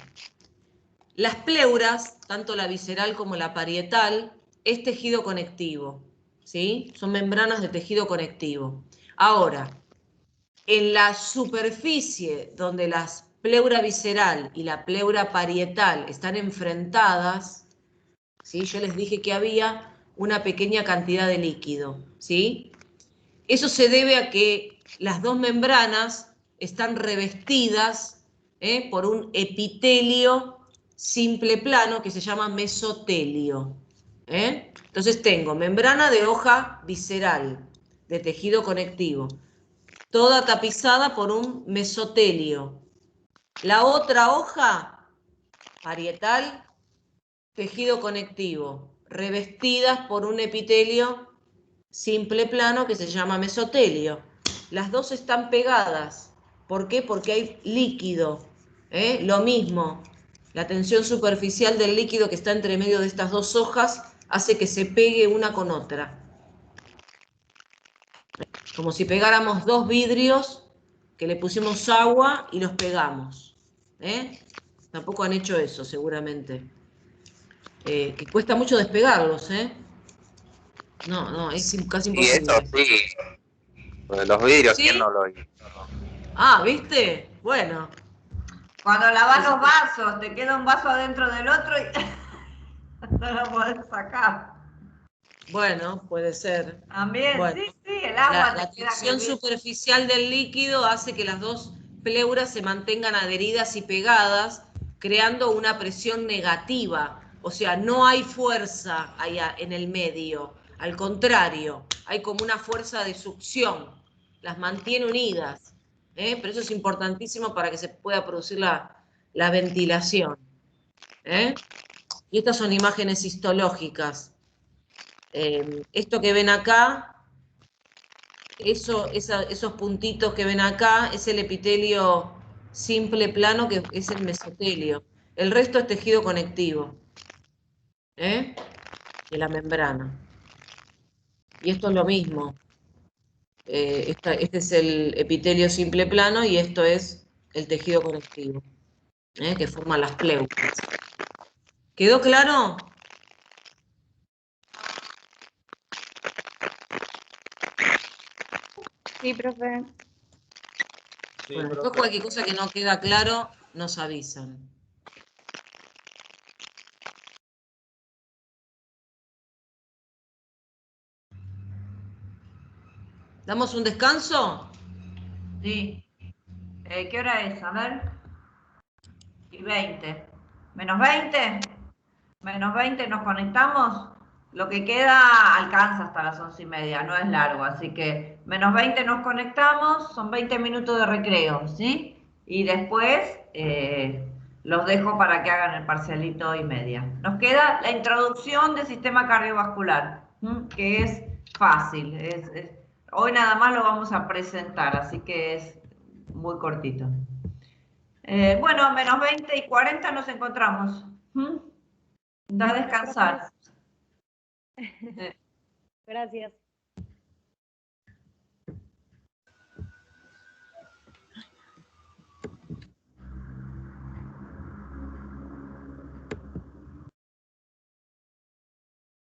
Las pleuras, tanto la visceral como la parietal, es tejido conectivo, ¿sí? Son membranas de tejido conectivo. Ahora, en la superficie donde la pleura visceral y la pleura parietal están enfrentadas, ¿sí? Yo les dije que había una pequeña cantidad de líquido, ¿sí? Eso se debe a que las dos membranas están revestidas por un epitelio simple plano que se llama mesotelio. Entonces tengo membrana de hoja visceral, de tejido conectivo, toda tapizada por un mesotelio. La otra hoja, parietal, tejido conectivo, revestidas por un epitelio simple plano que se llama mesotelio. Las dos están pegadas. ¿Por qué? Porque hay líquido. Lo mismo, la tensión superficial del líquido que está entre medio de estas dos hojas hace que se pegue una con otra. Como si pegáramos dos vidrios que le pusimos agua y los pegamos. Tampoco han hecho eso, seguramente. Que cuesta mucho despegarlos, No, es casi imposible.
Y eso sí. Pues los vidrios,
¿Sí?
¿quién no lo hizo?
Ah, ¿viste? Bueno.
Cuando lavas los vasos, te queda un vaso adentro del otro y no lo podés sacar.
Bueno, puede ser.
También,
bueno,
sí, el agua
la
te queda
tensión
que...
superficial del líquido hace que las dos pleuras se mantengan adheridas y pegadas, creando una presión negativa. O sea, no hay fuerza allá en el medio. Al contrario, hay como una fuerza de succión. Las mantiene unidas. Pero eso es importantísimo para que se pueda producir la ventilación. Y estas son imágenes histológicas. Esto que ven acá, esos puntitos que ven acá, es el epitelio simple plano, que es el mesotelio. El resto es tejido conectivo, de la membrana. Y esto es lo mismo. Este es el epitelio simple plano y esto es el tejido conectivo, que forma las pleuras. ¿Quedó claro?
Sí, profe.
Sí,
Bueno, después
profe.
cualquier cosa que no queda claro, nos avisan. ¿Damos un descanso?
Sí. ¿Qué hora es? A ver. Y 20. ¿Menos 20? Menos 20 nos conectamos. Lo que queda alcanza hasta las 11:30, no es largo, así que menos 20 nos conectamos, son 20 minutos de recreo, ¿sí? Y después los dejo para que hagan el parcialito y media. Nos queda la introducción del sistema cardiovascular, que es fácil. Hoy nada más lo vamos a presentar, así que es muy cortito. Bueno, menos 20 y 40 nos encontramos. Da a descansar.
Gracias.